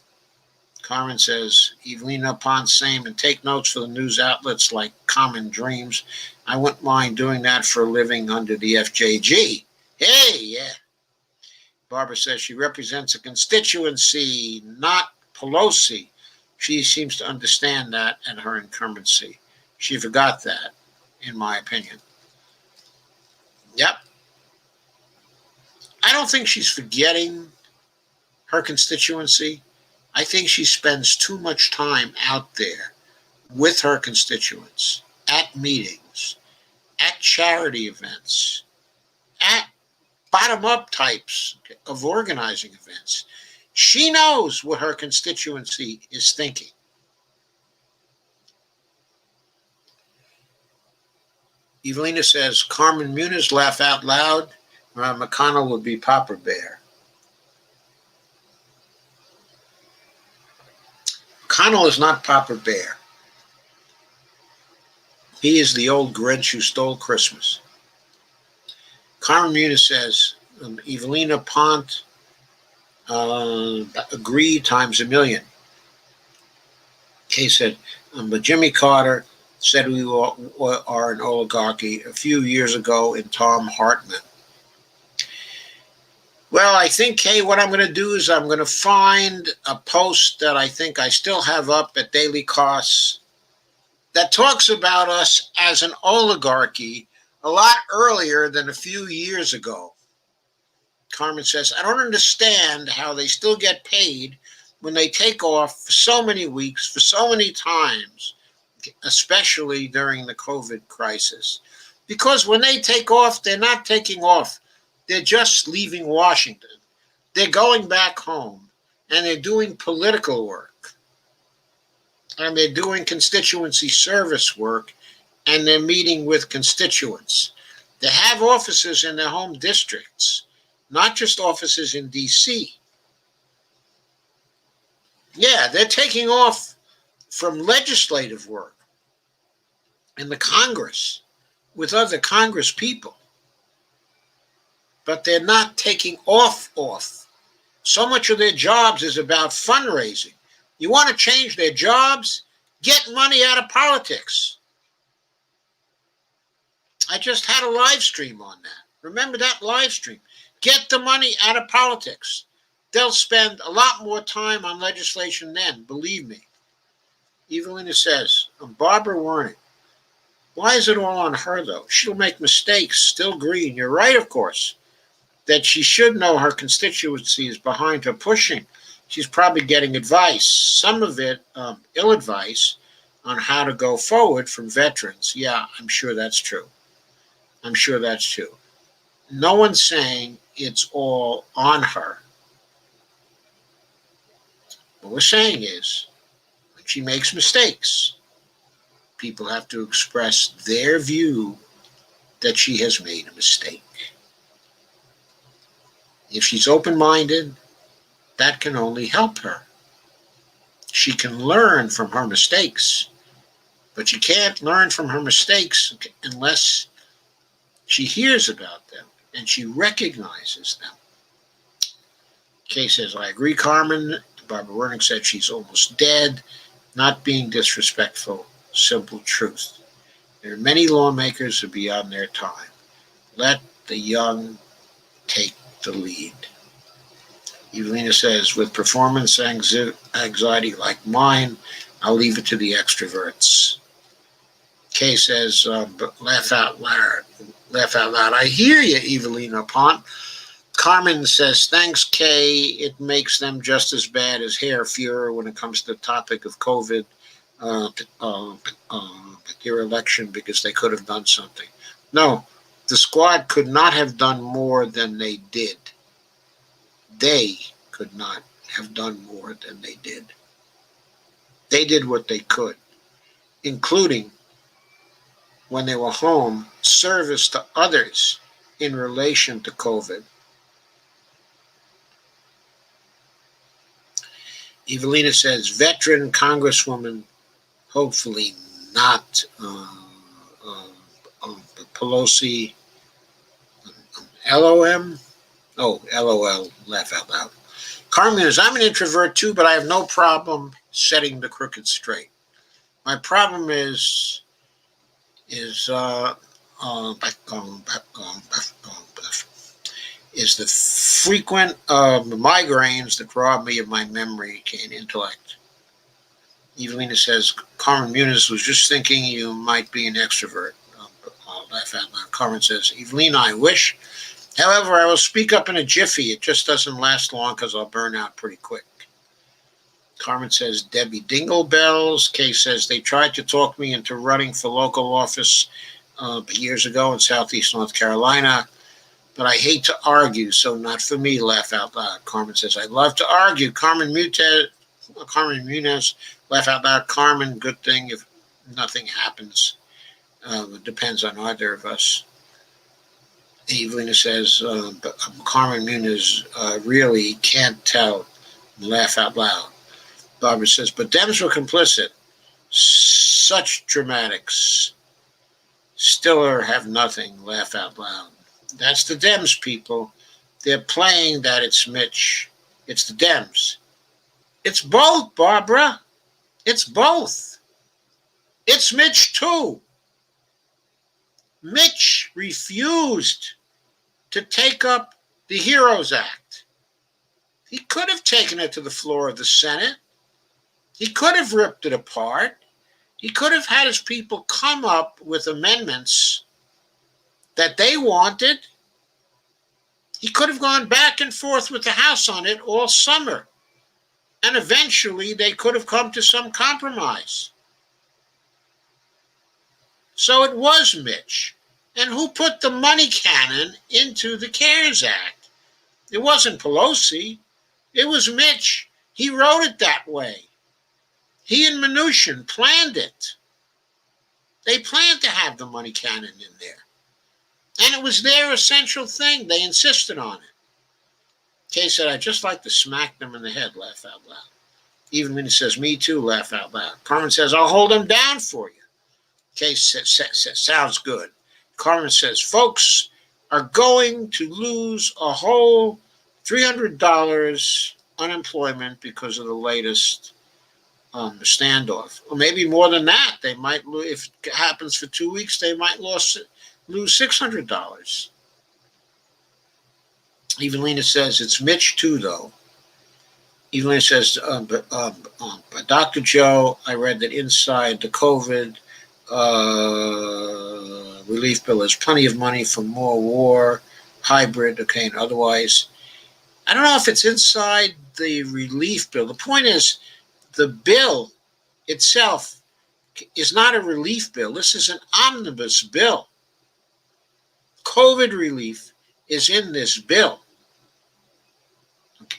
Carmen says, Evelina upon same, and take notes for the news outlets like Common Dreams. I wouldn't mind doing that for a living under the FJG. Hey, yeah. Barbara says she represents a constituency, not Pelosi. She seems to understand that and her incumbency. She forgot that, in my opinion. Yep. I don't think she's forgetting her constituency. I think she spends too much time out there with her constituents, at meetings, at charity events, at bottom-up types of organizing events. She knows what her constituency is thinking. Evelina says, Carmen Muniz, laugh out loud. McConnell would be Papa Bear. McConnell is not Papa Bear. He is the old Grinch who stole Christmas. Carmen Muniz says, Evelina Pont agreed times a million. Kay said, but Jimmy Carter said we are an oligarchy a few years ago in Tom Hartman. Well, I think, Kay, what I'm going to do is I'm going to find a post that I think I still have up at Daily Costs that talks about us as an oligarchy a lot earlier than a few years ago. Carmen says, I don't understand how they still get paid when they take off for so many weeks, for so many times, especially during the COVID crisis. Because when they take off, they're not taking off. They're just leaving Washington. They're going back home and they're doing political work and they're doing constituency service work and they're meeting with constituents. They have offices in their home districts, not just offices in D.C. Yeah, they're taking off from legislative work in the Congress with other Congress people, but they're not taking off. So much of their jobs is about fundraising. You want to change their jobs? Get money out of politics. I just had a live stream on that. Remember that live stream? Get the money out of politics. They'll spend a lot more time on legislation then, believe me. Evelina says, Barbara Wernick, why is it all on her, though? She'll make mistakes, still green. You're right, of course, that she should know her constituency is behind her pushing. She's probably getting advice, some of it ill advice, on how to go forward from veterans. Yeah, I'm sure that's true. I'm sure that's true. No one's saying it's all on her. What we're saying is, when she makes mistakes, people have to express their view that she has made a mistake. If she's open-minded, that can only help her. She can learn from her mistakes, but she can't learn from her mistakes unless she hears about them and she recognizes them. Kay says, I agree, Carmen. Barbara Wernick said she's almost dead. Not being disrespectful, simple truth. There are many lawmakers who are beyond their time. Let the young take the lead. Evelina says, with performance anxiety like mine, I'll leave it to the extroverts. Kay says, laugh out loud. Laugh out loud. I hear you, Evelina Pont. Carmen says, thanks, Kay. It makes them just as bad as hair Fuhrer when it comes to the topic of COVID, their election, because they could have done something. No, the squad could not have done more than they did. They could not have done more than they did. They did what they could, including, when they were home, service to others in relation to COVID. Evelina says, veteran Congresswoman, hopefully not Pelosi, LOM? Oh, LOL, laugh out loud. Carmen says, I'm an introvert too, but I have no problem setting the crooked straight. My problem is the frequent migraines that rob me of my memory and intellect. Evelina says, Carmen Muniz was just thinking you might be an extrovert. I'll laugh out loud. Carmen says, Evelina, I wish. However, I will speak up in a jiffy. It just doesn't last long because I'll burn out pretty quick. Carmen says, Debbie Dinglebells. Kay says, they tried to talk me into running for local office years ago in Southeast North Carolina, but I hate to argue, so not for me, laugh out loud. Carmen says, I love to argue. Carmen Muniz, laugh out loud. Carmen, good thing if nothing happens. It depends on either of us. Evelina says, Carmen Muniz really can't tell, laugh out loud. Barbara says, but Dems were complicit. Such dramatics. Stiller have nothing, laugh out loud. That's the Dems, people. They're playing that it's Mitch. It's the Dems. It's both, Barbara. It's both. It's Mitch, too. Mitch refused to take up the HEROES Act. He could have taken it to the floor of the Senate. He could have ripped it apart. He could have had his people come up with amendments that they wanted. He could have gone back and forth with the House on it all summer. And eventually they could have come to some compromise. So it was Mitch. And who put the money cannon into the CARES Act? It wasn't Pelosi. It was Mitch. He wrote it that way. He and Mnuchin planned it. They planned to have the money cannon in there. And it was their essential thing. They insisted on it. Kay said, I'd just like to smack them in the head, laugh out loud. Even when he says, me too, laugh out loud. Carmen says, I'll hold them down for you. Kay says, sounds good. Carmen says, folks are going to lose a whole $300 unemployment because of the latest standoff. Or maybe more than that. They might, if it happens for 2 weeks, they might lose $600. Evelina says, it's Mitch too, though. Evelina says, but Dr. Joe, I read that inside the COVID relief bill, there's plenty of money for more war, hybrid, okay, and otherwise. I don't know if it's inside the relief bill. The point is, the bill itself is not a relief bill. This is an omnibus bill. COVID relief is in this bill.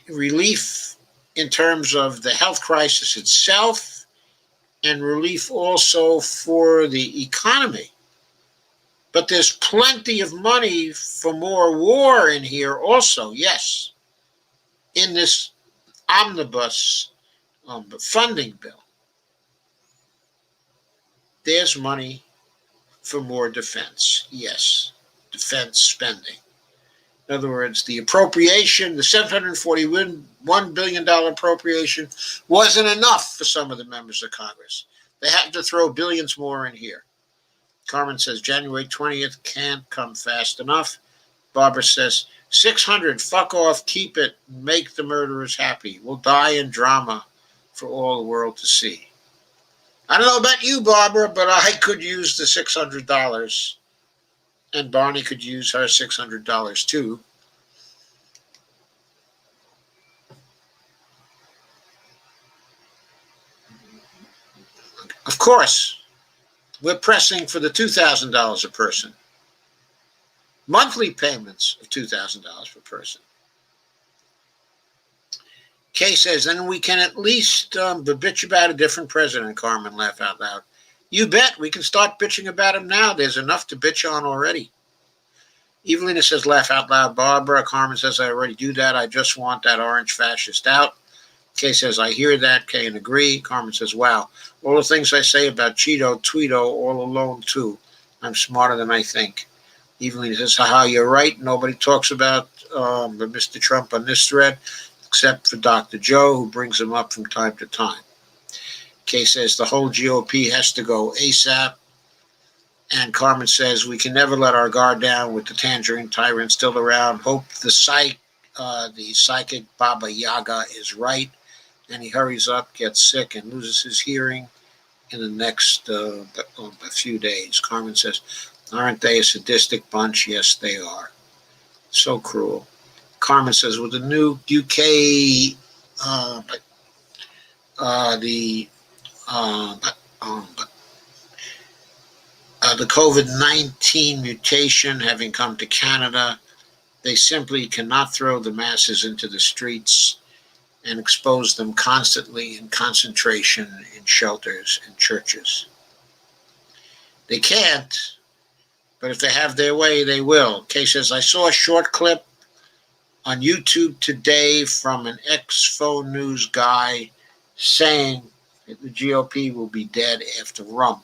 Relief in terms of the health crisis itself, and relief also for the economy. But there's plenty of money for more war in here also, yes, in this omnibus funding bill. There's money for more defense, yes, defense spending. In other words, the appropriation, the $741 billion appropriation, wasn't enough for some of the members of Congress. They had to throw billions more in here. Carmen says, January 20th can't come fast enough. Barbara says, 600, fuck off, keep it, make the murderers happy. We'll die in drama for all the world to see. I don't know about you, Barbara, but I could use the $600. And Barney could use her $600 too. Of course, we're pressing for the $2,000 a person. Monthly payments of $2,000 per person. Kay says, then we can at least bitch about a different president, Carmen, laugh out loud. You bet, we can start bitching about him now. There's enough to bitch on already. Evelina says, laugh out loud, Barbara. Carmen says, I already do that. I just want that orange fascist out. Kay says, I hear that. Kay and agree. Carmen says, wow, all the things I say about Cheeto, Tweedo, all alone too. I'm smarter than I think. Evelina says, haha, you're right. Nobody talks about Mr. Trump on this thread, except for Dr. Joe, who brings him up from time to time. Kay says, the whole GOP has to go ASAP. And Carmen says, we can never let our guard down with the tangerine tyrant still around. Hope the psychic Baba Yaga is right. And he hurries up, gets sick, and loses his hearing in the next a few days. Carmen says, aren't they a sadistic bunch? Yes, they are. So cruel. Carmen says, with the new UK, the COVID-19 mutation having come to Canada, they simply cannot throw the masses into the streets and expose them constantly in concentration in shelters and churches. They can't, but if they have their way, they will. Kay says, I saw a short clip on YouTube today from an ex-Faux News guy saying that the GOP will be dead after Rump.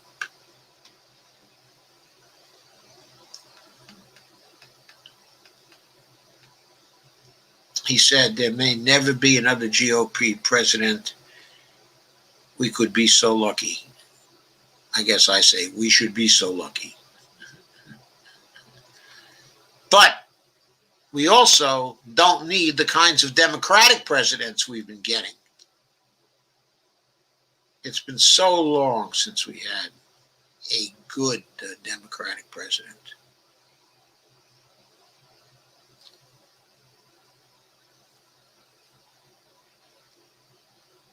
He said there may never be another GOP president. We could be so lucky. I guess I say we should be so lucky. But we also don't need the kinds of Democratic presidents we've been getting. It's been so long since we had a good Democratic president.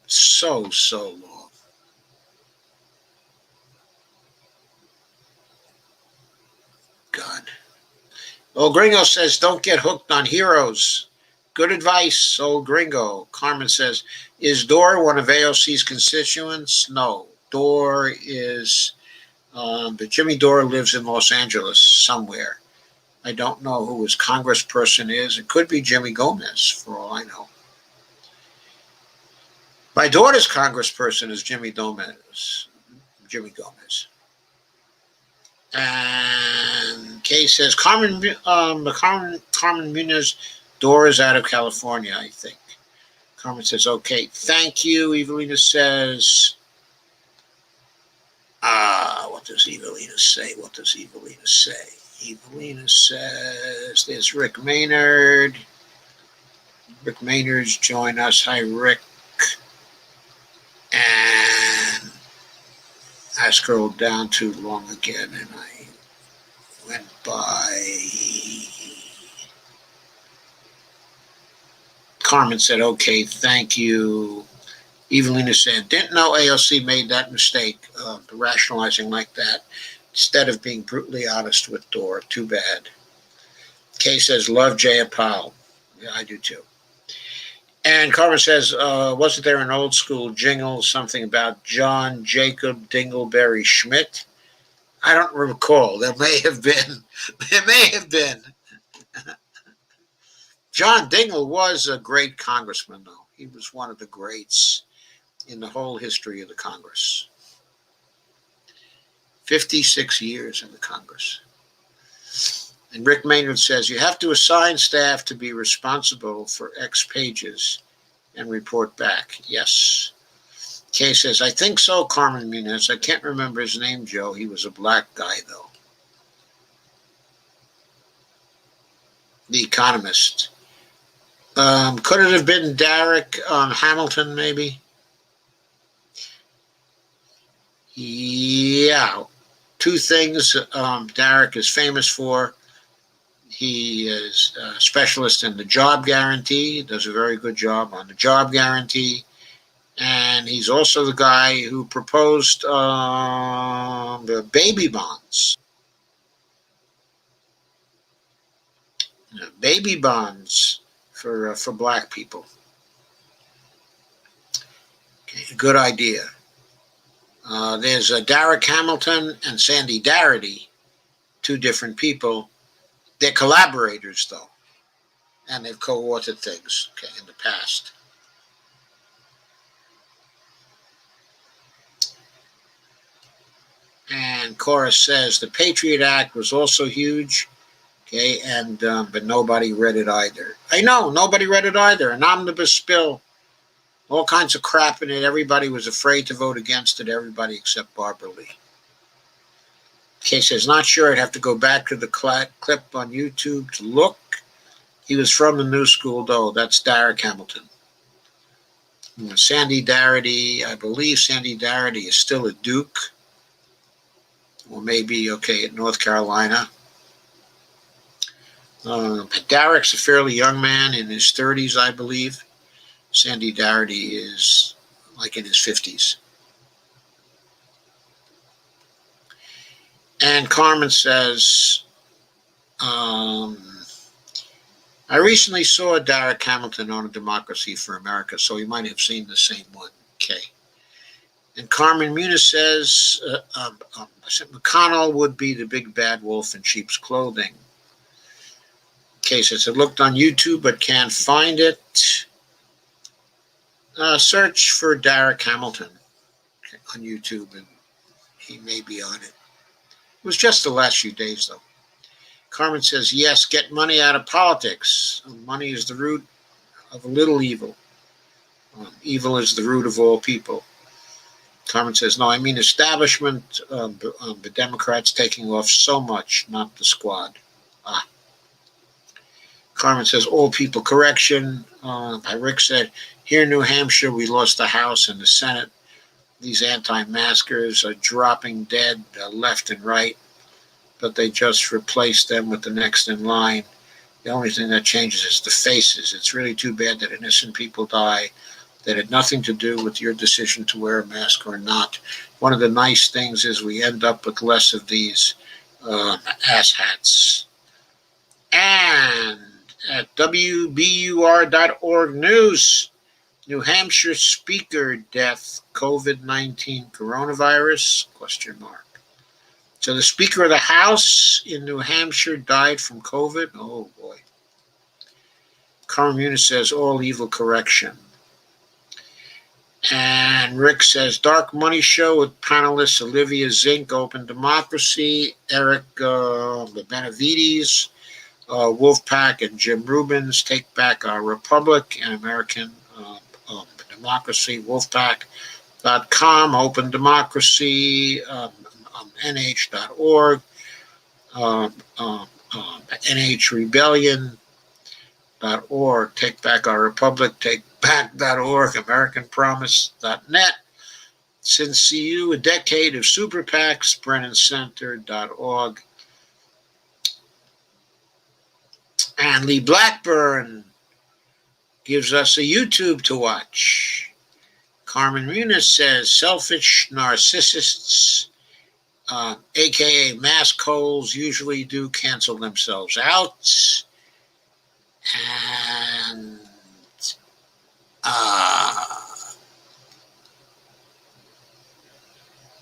So long. God. Well, Gringo says, don't get hooked on heroes. Good advice, old gringo. Carmen says, is Dora one of AOC's constituents? No. Dora is, but Jimmy Dore lives in Los Angeles somewhere. I don't know who his congressperson is. It could be Jimmy Gomez, for all I know. My daughter's congressperson is Jimmy Gomez. And Kay says, Carmen Muniz, Dora is out of California, I think. Carmen says, okay, thank you. Evelina says, what does Evelina say? Evelina says, there's Rick Maynard. Rick Maynard's joined us. Hi, Rick. And I scrolled down too long again, and I went by. Carmen said, okay, thank you. Evelina said, didn't know AOC made that mistake of rationalizing like that instead of being brutally honest with Dora. Too bad. Kay says, love Jaya Powell. Yeah, I do too. And Carmen says, wasn't there an old school jingle, something about John Jacob Dingleberry Schmidt? I don't recall. There may have been. John Dingell was a great congressman, though. He was one of the greats in the whole history of the Congress. 56 years in the Congress. And Rick Maynard says, you have to assign staff to be responsible for X pages and report back. Yes. Kay says, I think so, Carmen Muniz. I can't remember his name, Joe. He was a black guy, though. The Economist. Could it have been Derek Hamilton, maybe? Yeah. Two things Derek is famous for. He is a specialist in the job guarantee. He does a very good job on the job guarantee. And he's also the guy who proposed the baby bonds. Baby bonds for black people. Okay, good idea. There's Derek Hamilton and Sandy Darity, two different people. They're collaborators, though, and they've co-authored things in the past. And Cora says the Patriot Act was also huge, and but nobody read it either. I know, nobody read it either. An omnibus bill, all kinds of crap in it. Everybody was afraid to vote against it, everybody except Barbara Lee. Kay says, not sure. I'd have to go back to the clip on YouTube to look. He was from the new school, though. That's Derek Hamilton. Sandy Darity, I believe Sandy Darity is still at Duke. Or maybe, at North Carolina. But Derek's a fairly young man in his 30s, I believe. Sandy Darity is like in his 50s. And Carmen says, I recently saw Derek Hamilton on A Democracy for America, so you might have seen the same one. Okay. And Carmen Muniz says, McConnell would be the big bad wolf in sheep's clothing. Okay, says, I looked on YouTube but can't find it. Search for Derek Hamilton on YouTube, and he may be on it. It was just the last few days, though. Carmen says, yes, get money out of politics. Money is the root of a little evil. Evil is the root of all people. Carmen says, no, I mean establishment, the Democrats taking off so much, not the squad. Carmen says, all people correction. Rick said, here in New Hampshire, we lost the House and the Senate. These anti-maskers are dropping dead left and right, but they just replaced them with the next in line. The only thing that changes is the faces. It's really too bad that innocent people die that had nothing to do with your decision to wear a mask or not. One of the nice things is we end up with less of these asshats. And at WBUR.org news. New Hampshire speaker death, COVID-19 coronavirus, ? So the Speaker of the House in New Hampshire died from COVID. Oh, boy. Carmen Muniz says, all evil correction. And Rick says, Dark Money Show with panelists Olivia Zink, Open Democracy, Eric Benavides, Wolfpack, and Jim Rubens, Take Back Our Republic, and American Democracy, Wolfpack.com, Open Democracy, NH.org, NHRebellion.org, Take Back Our Republic, TakeBack.org, AmericanPromise.net, Since CU, A Decade of Super PACs, BrennanCenter.org, and Lee Blackburn gives us a YouTube to watch. Carmen Muniz says, selfish narcissists, aka mask holes, usually do cancel themselves out.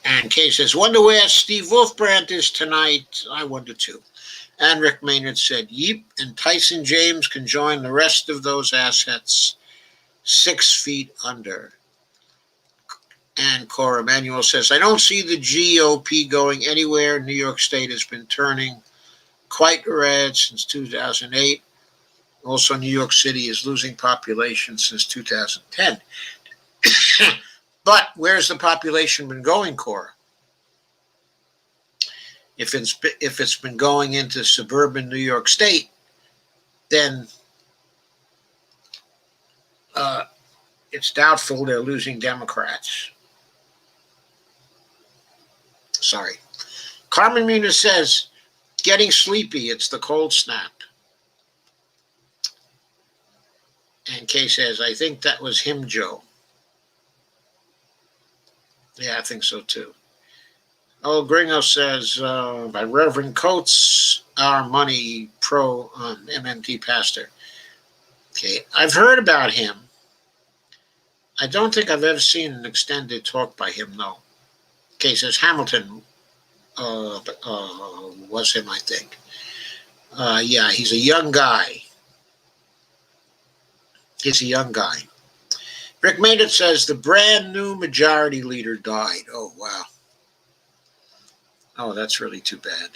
And Kay says, wonder where Steve Wolfbrandt is tonight. I wonder too. And Rick Maynard said, yeep, and Tyson James can join the rest of those assets 6 feet under. And Cora Emanuel says, I don't see the GOP going anywhere. New York State has been turning quite red since 2008. Also, New York City is losing population since 2010. But where's the population been going, Cora? If it's been going into suburban New York State, then it's doubtful they're losing Democrats. Sorry. Carmen Muniz says, getting sleepy, it's the cold snap. And Kay says, I think that was him, Joe. Yeah, I think so too. Oh, Gringo says, by Reverend Coates, Our Money Pro MMT pastor. Okay, I've heard about him. I don't think I've ever seen an extended talk by him, though. Okay, says Hamilton was him, I think. Yeah, he's a young guy. Rick Maynard says the brand new majority leader died. Oh, wow. Oh, that's really too bad.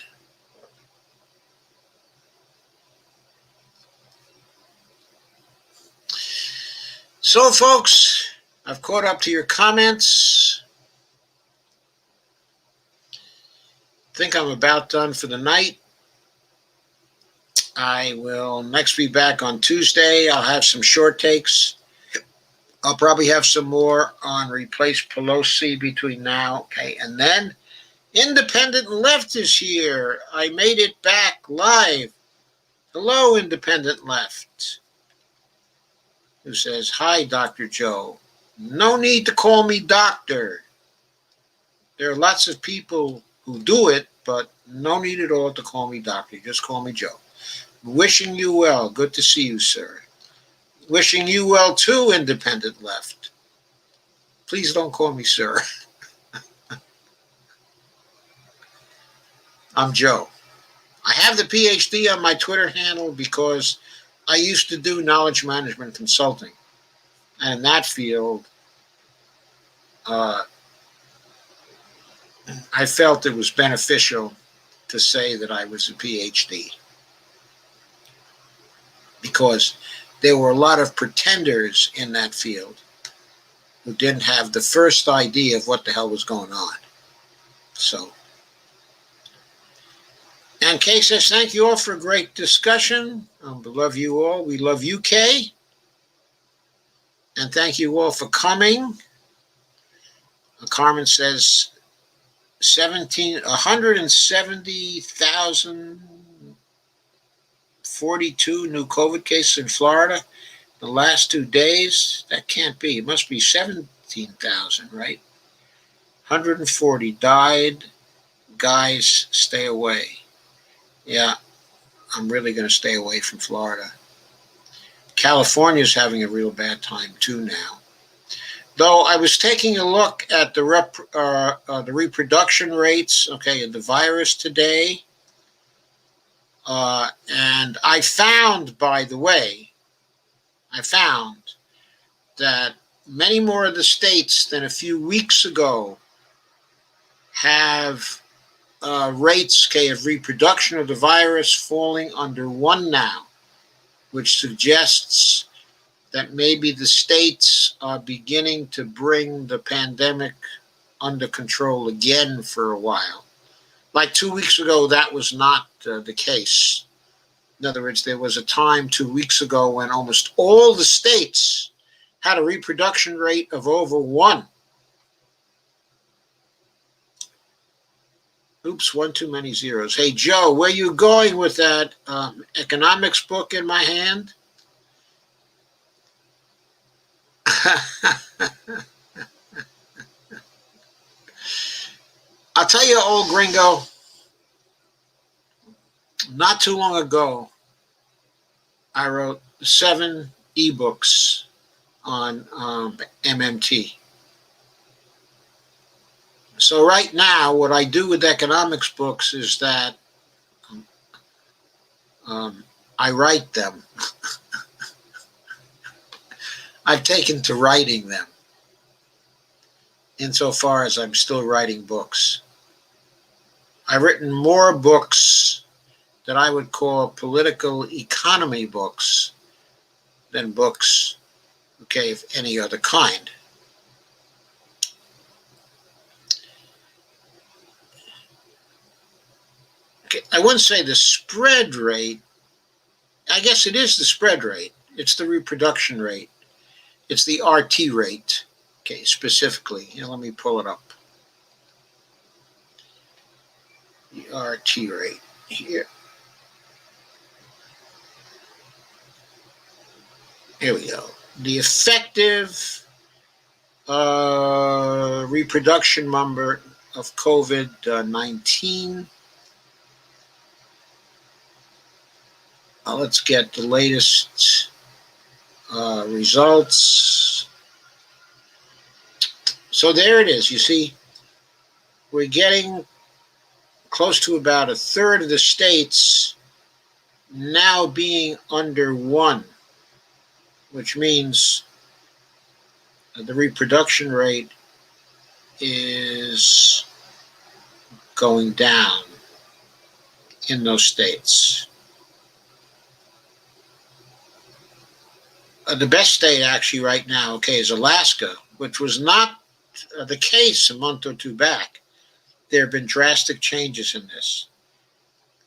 So, folks, I've caught up to your comments. I think I'm about done for the night. I will next be back on Tuesday. I'll have some short takes. I'll probably have some more on Replace Pelosi between now, okay, and then Independent Left is here. I made it back live. Hello, Independent Left. Who says, hi, Dr. Joe. No need to call me doctor. There are lots of people who do it, but no need at all to call me doctor. Just call me Joe. Wishing you well. Good to see you, sir. Wishing you well, too, Independent Left. Please don't call me sir. I'm Joe. I have the PhD on my Twitter handle because I used to do knowledge management consulting. And in that field, I felt it was beneficial to say that I was a PhD. Because there were a lot of pretenders in that field who didn't have the first idea of what the hell was going on. So, and Kay says, thank you all for a great discussion. We love you all. We love you, Kay. And thank you all for coming. Carmen says, 170,042 new COVID cases in Florida the last 2 days. That can't be. It must be 17,000, right? 140 died. Guys, stay away. Yeah, I'm really going to stay away from Florida. California's having a real bad time too now. Though I was taking a look at the reproduction rates, okay, of the virus today, and I found, by the way, that many more of the states than a few weeks ago have rates, okay, of reproduction of the virus falling under 1 now, which suggests that maybe the states are beginning to bring the pandemic under control again for a while. Like 2 weeks ago, that was not the case. In other words, there was a time 2 weeks ago when almost all the states had a reproduction rate of over 1. Oops, one too many zeros. Hey, Joe, where you going with that economics book in my hand? I'll tell you, old gringo, not too long ago, I wrote 7 ebooks on MMT. So right now, what I do with economics books is that I write them. I've taken to writing them, insofar as I'm still writing books. I've written more books that I would call political economy books than books, okay, of any other kind. Okay, I wouldn't say the spread rate. I guess it is the spread rate. It's the reproduction rate. It's the RT rate, okay, specifically. Here, let me pull it up. The RT rate here. Here we go. The effective reproduction number of COVID-19. Let's get the latest results. So there it is. You see, we're getting close to about 1/3 of the states now being under 1, which means the reproduction rate is going down in those states. The best state actually right now, okay, is Alaska, which was not the case a month or two back. There have been drastic changes in this.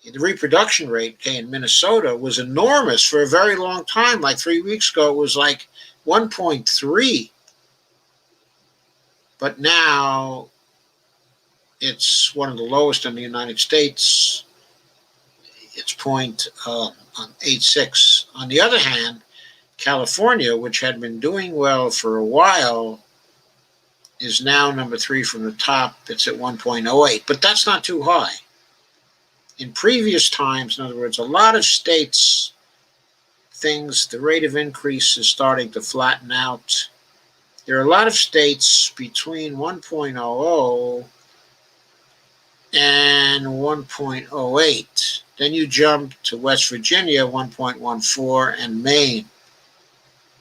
The reproduction rate, okay, in Minnesota was enormous for a very long time. Like 3 weeks ago, it was like 1.3. But now it's one of the lowest in the United States. It's 0.86. On the other hand, California, which had been doing well for a while, is now number 3 from the top. It's at 1.08, but that's not too high. In previous times, in other words, a lot of states, the rate of increase is starting to flatten out. There are a lot of states between 1.00 and 1.08. Then you jump to West Virginia, 1.14, and Maine,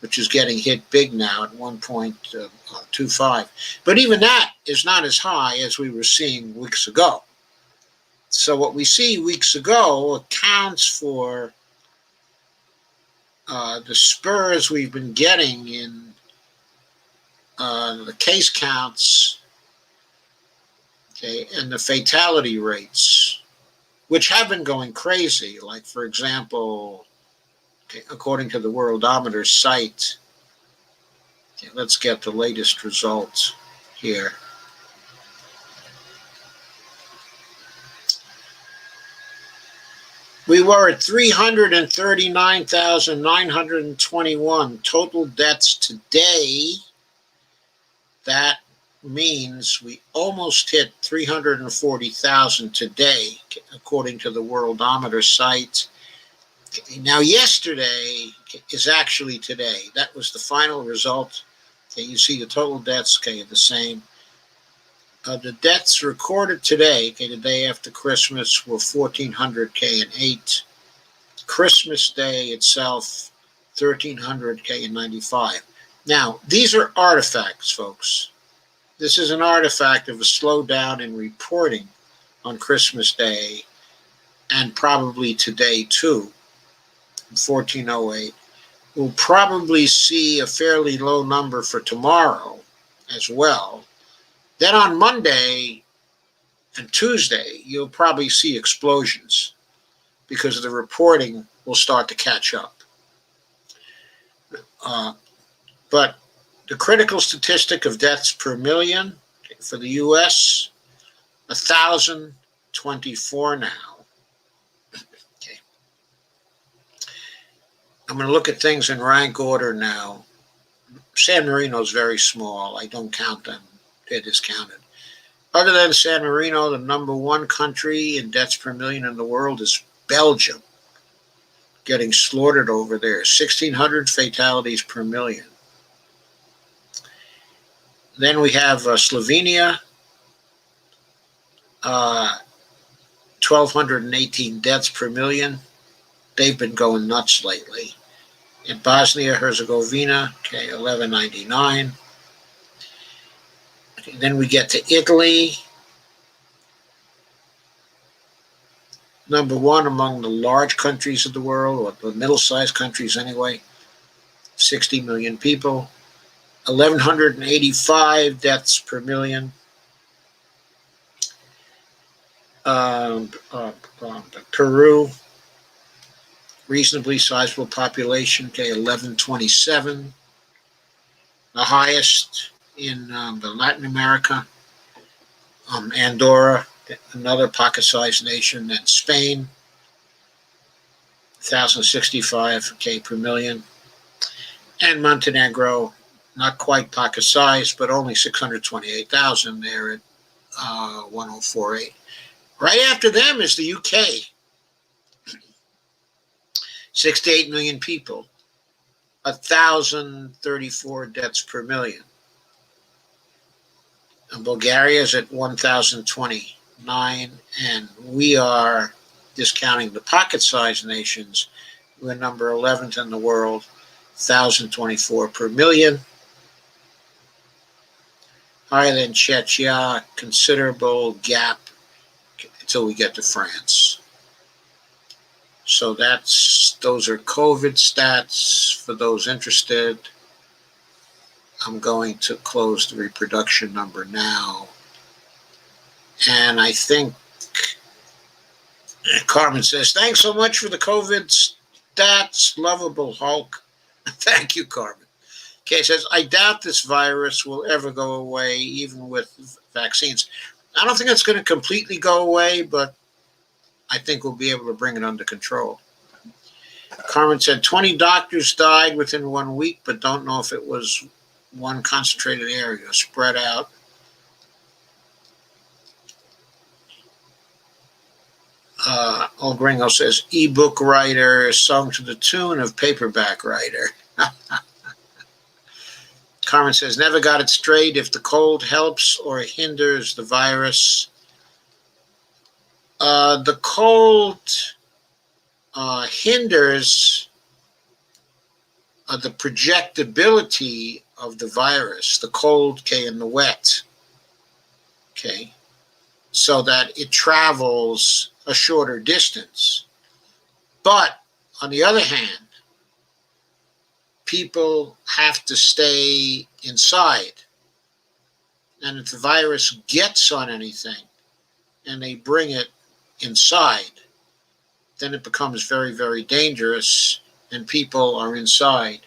which is getting hit big now at 1.25. But even that is not as high as we were seeing weeks ago. So what we see weeks ago accounts for the spurs we've been getting in the case counts, okay, and the fatality rates, which have been going crazy. Like, for example, okay, according to the Worldometer site, okay, let's get the latest results here. We were at 339,921 total deaths today. That means we almost hit 340,000 today, according to the Worldometer site. Now, yesterday, is actually today. That was the final result. Okay, you see the total deaths, okay, the same. The deaths recorded today, okay, the day after Christmas, were 1,400 and 8. Christmas Day itself, 1,300 and 95. Now, these are artifacts, folks. This is an artifact of a slowdown in reporting on Christmas Day, and probably today too, 1408. We'll probably see a fairly low number for tomorrow as well. Then on Monday and Tuesday, you'll probably see explosions because the reporting will start to catch up. But the critical statistic of deaths per million for the U.S., 1,024 now. Okay. I'm going to look at things in rank order now. San Marino is very small. I don't count them. They're discounted. Other than San Marino, the number one country in deaths per million in the world is Belgium, getting slaughtered over there. 1,600 fatalities per million. Then we have Slovenia, 1,218 deaths per million. They've been going nuts lately. In Bosnia-Herzegovina, okay, 1,199. Okay, then we get to Italy, number one among the large countries of the world, or the middle-sized countries anyway, 60 million people, 1,185 deaths per million. Peru, reasonably sizable population, okay, 1,127, the highest in the Latin America. Andorra, another pocket-sized nation, then Spain, 1,065 per million, and Montenegro, not quite pocket-sized, but only 628,000 there at 1,048. Right after them is the UK, 6 to 8 million people, 1,034 deaths per million. And Bulgaria is at 1,029, and we are, discounting the pocket-sized nations, we're number 11th in the world, 1,024 per million. Higher than Czechia, considerable gap until we get to France. So those are COVID stats for those interested. I'm going to close the reproduction number now. And I think Carmen says, thanks so much for the COVID stats, lovable Hulk. Thank you, Carmen. Okay, says, I doubt this virus will ever go away, even with vaccines. I don't think it's going to completely go away, but I think we'll be able to bring it under control. Carmen said, 20 doctors died within 1 week, but don't know if it was one concentrated area, spread out. Old Gringo says, ebook writer sung to the tune of paperback writer. Carmen says, never got it straight if the cold helps or hinders the virus. The cold hinders the projectability of the virus, the cold, okay, and the wet, okay, so that it travels a shorter distance. But on the other hand, people have to stay inside. And if the virus gets on anything and they bring it inside, then it becomes very, very dangerous, and people are inside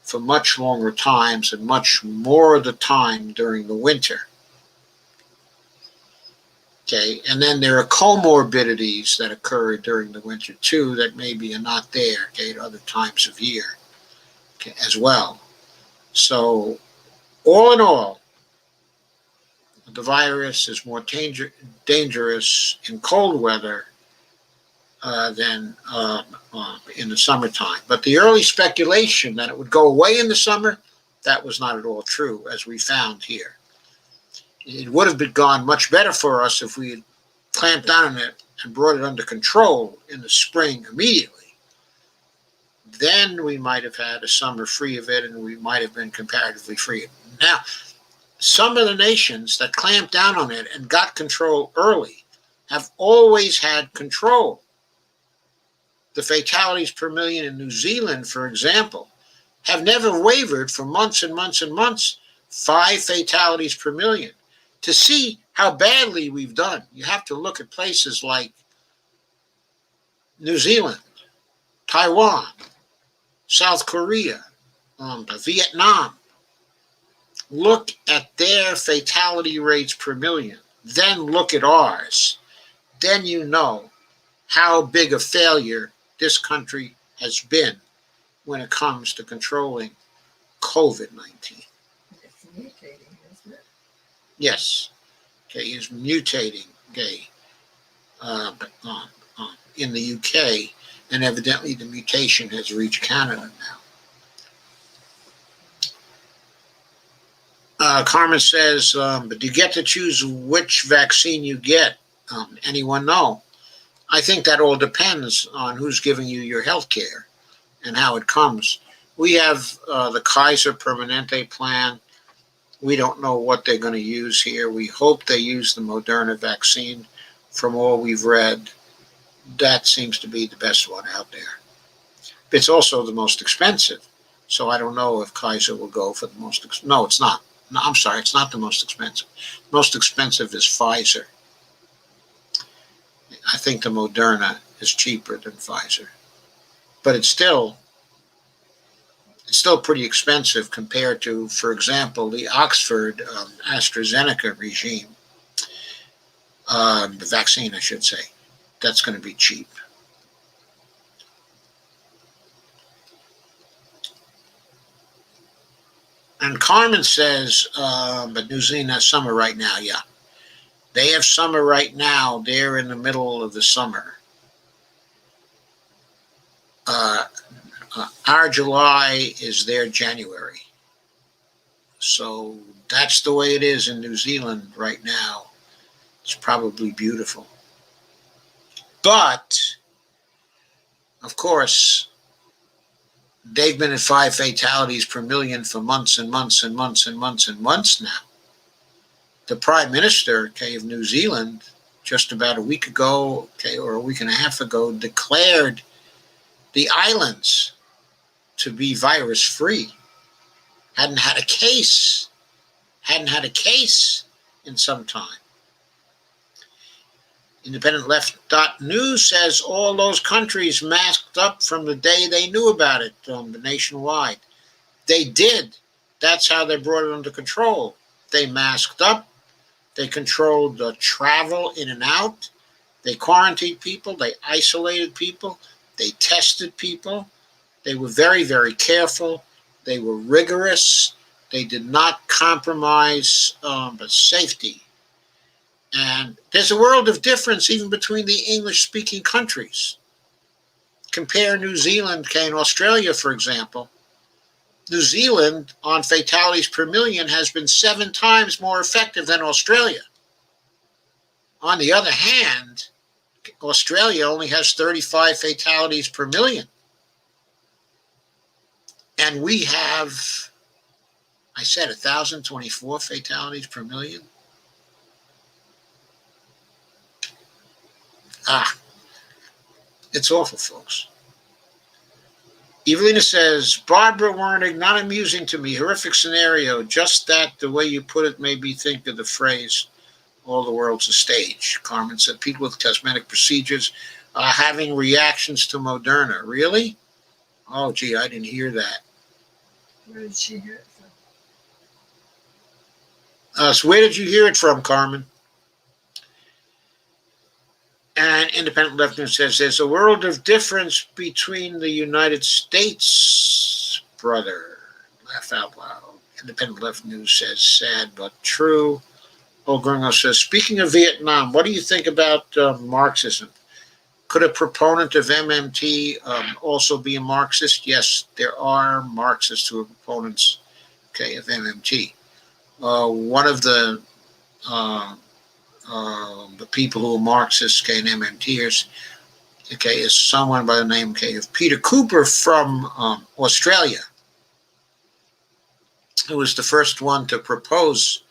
for much longer times and much more of the time during the winter. Okay, and then there are comorbidities that occur during the winter too that maybe are not there, okay, at other times of year, okay, as well. So all in all, the virus is more dangerous in cold weather than in the summertime. But the early speculation that it would go away in the summer, that was not at all true, as we found here. It would have gone much better for us if we had clamped down on it and brought it under control in the spring immediately. Then we might have had a summer free of it, and we might have been comparatively free. Now, some of the nations that clamped down on it and got control early have always had control. The fatalities per million in New Zealand, for example, have never wavered for months and months and months. 5 fatalities per million. To see how badly we've done, you have to look at places like New Zealand, Taiwan, South Korea, Vietnam. Look at their fatality rates per million. Then look at ours. Then you know how big a failure this country has been when it comes to controlling COVID-19. It's mutating, isn't it? Yes. Okay, it's mutating, in the UK, and evidently the mutation has reached Canada now. Carmen says, but do you get to choose which vaccine you get? Anyone know? I think that all depends on who's giving you your health care and how it comes. We have the Kaiser Permanente plan. We don't know what they're going to use here. We hope they use the Moderna vaccine. From all we've read, that seems to be the best one out there. It's also the most expensive. So I don't know if Kaiser will go for the most. No, it's not. No, I'm sorry, it's not the most expensive. Most expensive is Pfizer. I think the Moderna is cheaper than Pfizer. But it's still pretty expensive compared to, for example, the Oxford AstraZeneca regime, the vaccine, I should say. That's going to be cheap. And Carmen says, but New Zealand has summer right now. Yeah. They have summer right now. They're in the middle of the summer. Our July is their January. So that's the way it is in New Zealand right now. It's probably beautiful. But, of course, they've been at 5 fatalities per million for months and months and months and months and months now. The Prime Minister, of New Zealand, just about a week ago, or a week and a half ago, declared the islands to be virus-free. Hadn't had a case in some time. Independent Left.News says all those countries masked up from the day they knew about it, nationwide. They did. That's how they brought it under control. They masked up. They controlled the travel in and out. They quarantined people. They isolated people. They tested people. They were very, very careful. They were rigorous. They did not compromise safety. And there's a world of difference even between the English-speaking countries. Compare New Zealand and Australia, for example. New Zealand, on fatalities per million, has been 7 times more effective than Australia. On the other hand, Australia only has 35 fatalities per million. And we have, I said, 1,024 fatalities per million. It's awful, folks. Evelina says, Barbara Wernick, not amusing to me. Horrific scenario. Just that, the way you put it, made me think of the phrase, all the world's a stage. Carmen said, people with cosmetic procedures are having reactions to Moderna. Really? Oh, gee, I didn't hear that. Where did she hear it from? So where did you hear it from, Carmen? And Independent Left News says, there's a world of difference between the United States, brother. Laugh out loud. Independent Left News says, sad but true. Gringo says, speaking of Vietnam, what do you think about Marxism? Could a proponent of MMT also be a Marxist? Yes, there are Marxists who are proponents, okay, of MMT. One of the people who are Marxists, okay, and MMTers, okay, is someone by the name, okay, of Peter Cooper from Australia, who was the first one to propose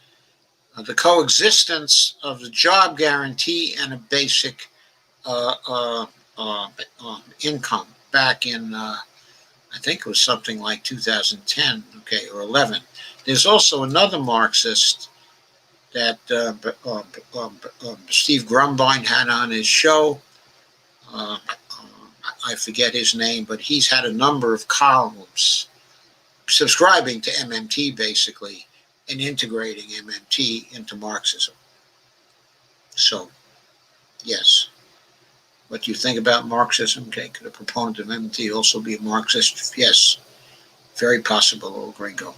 the coexistence of the job guarantee and a basic income back in, I think it was something like 2010, okay, or 11. There's also another Marxist that Steve Grumbine had on his show. I forget his name, but he's had a number of columns subscribing to MMT, basically, and integrating MMT into Marxism. So, yes. What do you think about Marxism? Okay, could a proponent of MMT also be a Marxist? Yes, very possible, old gringo.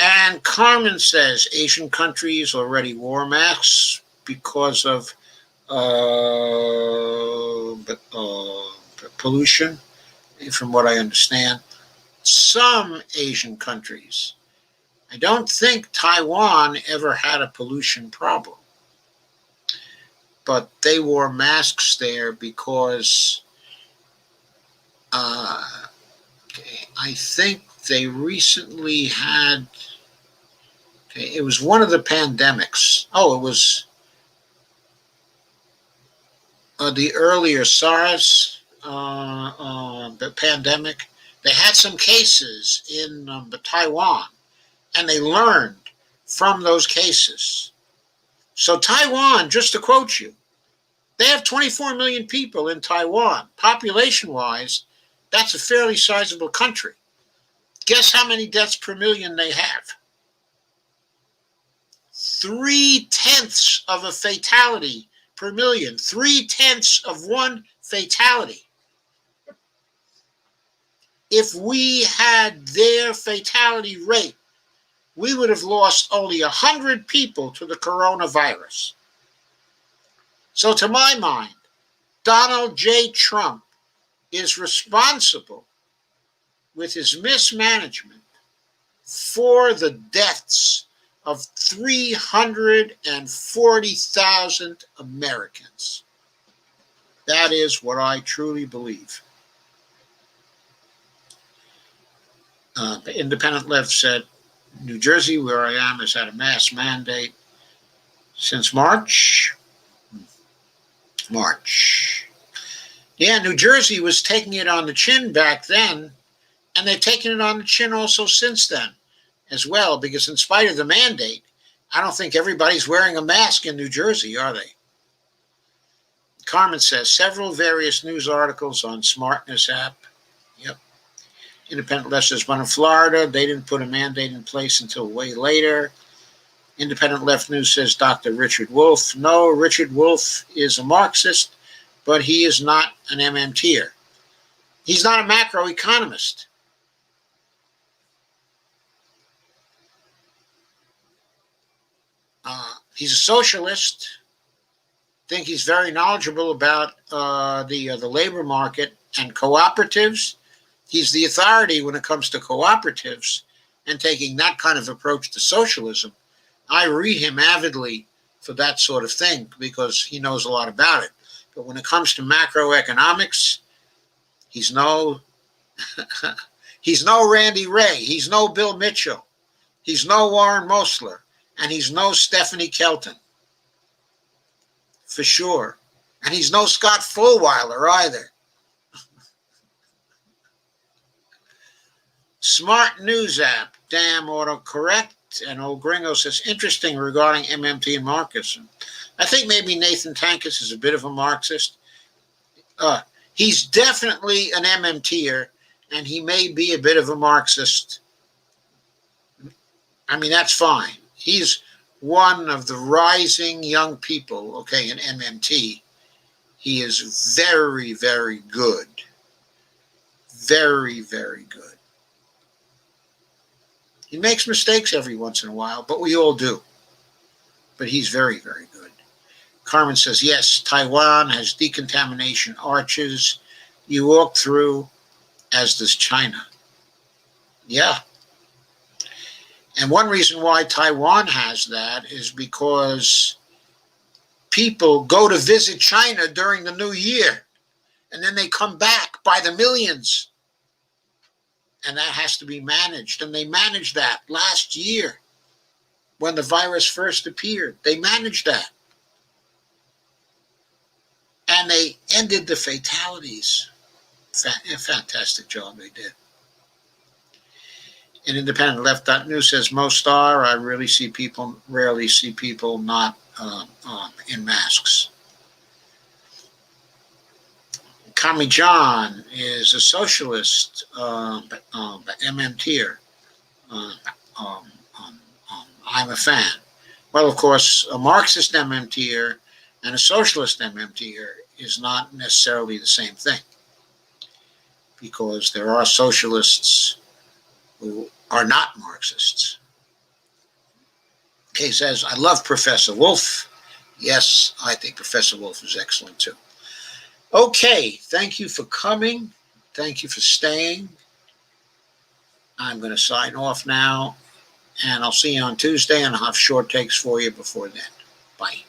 And Carmen says Asian countries already wore masks because of pollution, from what I understand. Some Asian countries. I don't think Taiwan ever had a pollution problem, but they wore masks there because I think they recently had, it was one of the pandemics. Oh, it was the earlier SARS the pandemic. They had some cases in Taiwan, and they learned from those cases. So Taiwan, just to quote you, they have 24 million people in Taiwan. Population-wise, that's a fairly sizable country. Guess how many deaths per million they have? 0.3 of a fatality per million. 0.3 of one fatality. If we had their fatality rate, we would have lost only 100 people to the coronavirus. So to my mind, Donald J. Trump is responsible with his mismanagement for the deaths of 340,000 Americans. That is what I truly believe. The Independent Left said, New Jersey, where I am, has had a mask mandate since March. Yeah, New Jersey was taking it on the chin back then, and they've taken it on the chin also since then as well, because in spite of the mandate, I don't think everybody's wearing a mask in New Jersey, are they? Carmen says, several various news articles on Smartness app. Yep. Independent Left says, one in Florida, they didn't put a mandate in place until way later. Independent Left News says Dr. Richard Wolff. No, Richard Wolff is a Marxist, but he is not an MMTer. He's not a macroeconomist. He's a socialist. I think he's very knowledgeable about the labor market and cooperatives. He's the authority when it comes to cooperatives and taking that kind of approach to socialism. I read him avidly for that sort of thing because he knows a lot about it. But when it comes to macroeconomics, he's no he's no Randy Ray. He's no Bill Mitchell. He's no Warren Mosler. And he's no Stephanie Kelton. For sure. And he's no Scott Fulweiler either. Smart News app, damn autocorrect. And old Gringo says, interesting regarding MMT and Marxism. I think maybe Nathan Tankus is a bit of a Marxist. He's definitely an MMTer, and he may be a bit of a Marxist. I mean, that's fine. He's one of the rising young people, okay, in MMT. He is very, very good. Very, very good. He makes mistakes every once in a while, but we all do. But he's very, very good. Carmen says, yes, Taiwan has decontamination arches you walk through, as does China. Yeah. And one reason why Taiwan has that is because people go to visit China during the new year, and then they come back by the millions. And that has to be managed. And they managed that last year when the virus first appeared. They managed that. And they ended the fatalities. A fantastic job they did. And Independent Left.News says, most are. I rarely see people not in masks. Kami John is a socialist MMTer. I'm a fan. Well, of course, a Marxist MMTer and a socialist MMTer is not necessarily the same thing, because there are socialists who are not Marxists. Kay says, I love Professor Wolf. Yes, I think Professor Wolf is excellent too. Okay, thank you for coming. Thank you for staying. I'm going to sign off now, and I'll see you on Tuesday, and I'll have short takes for you before then. Bye.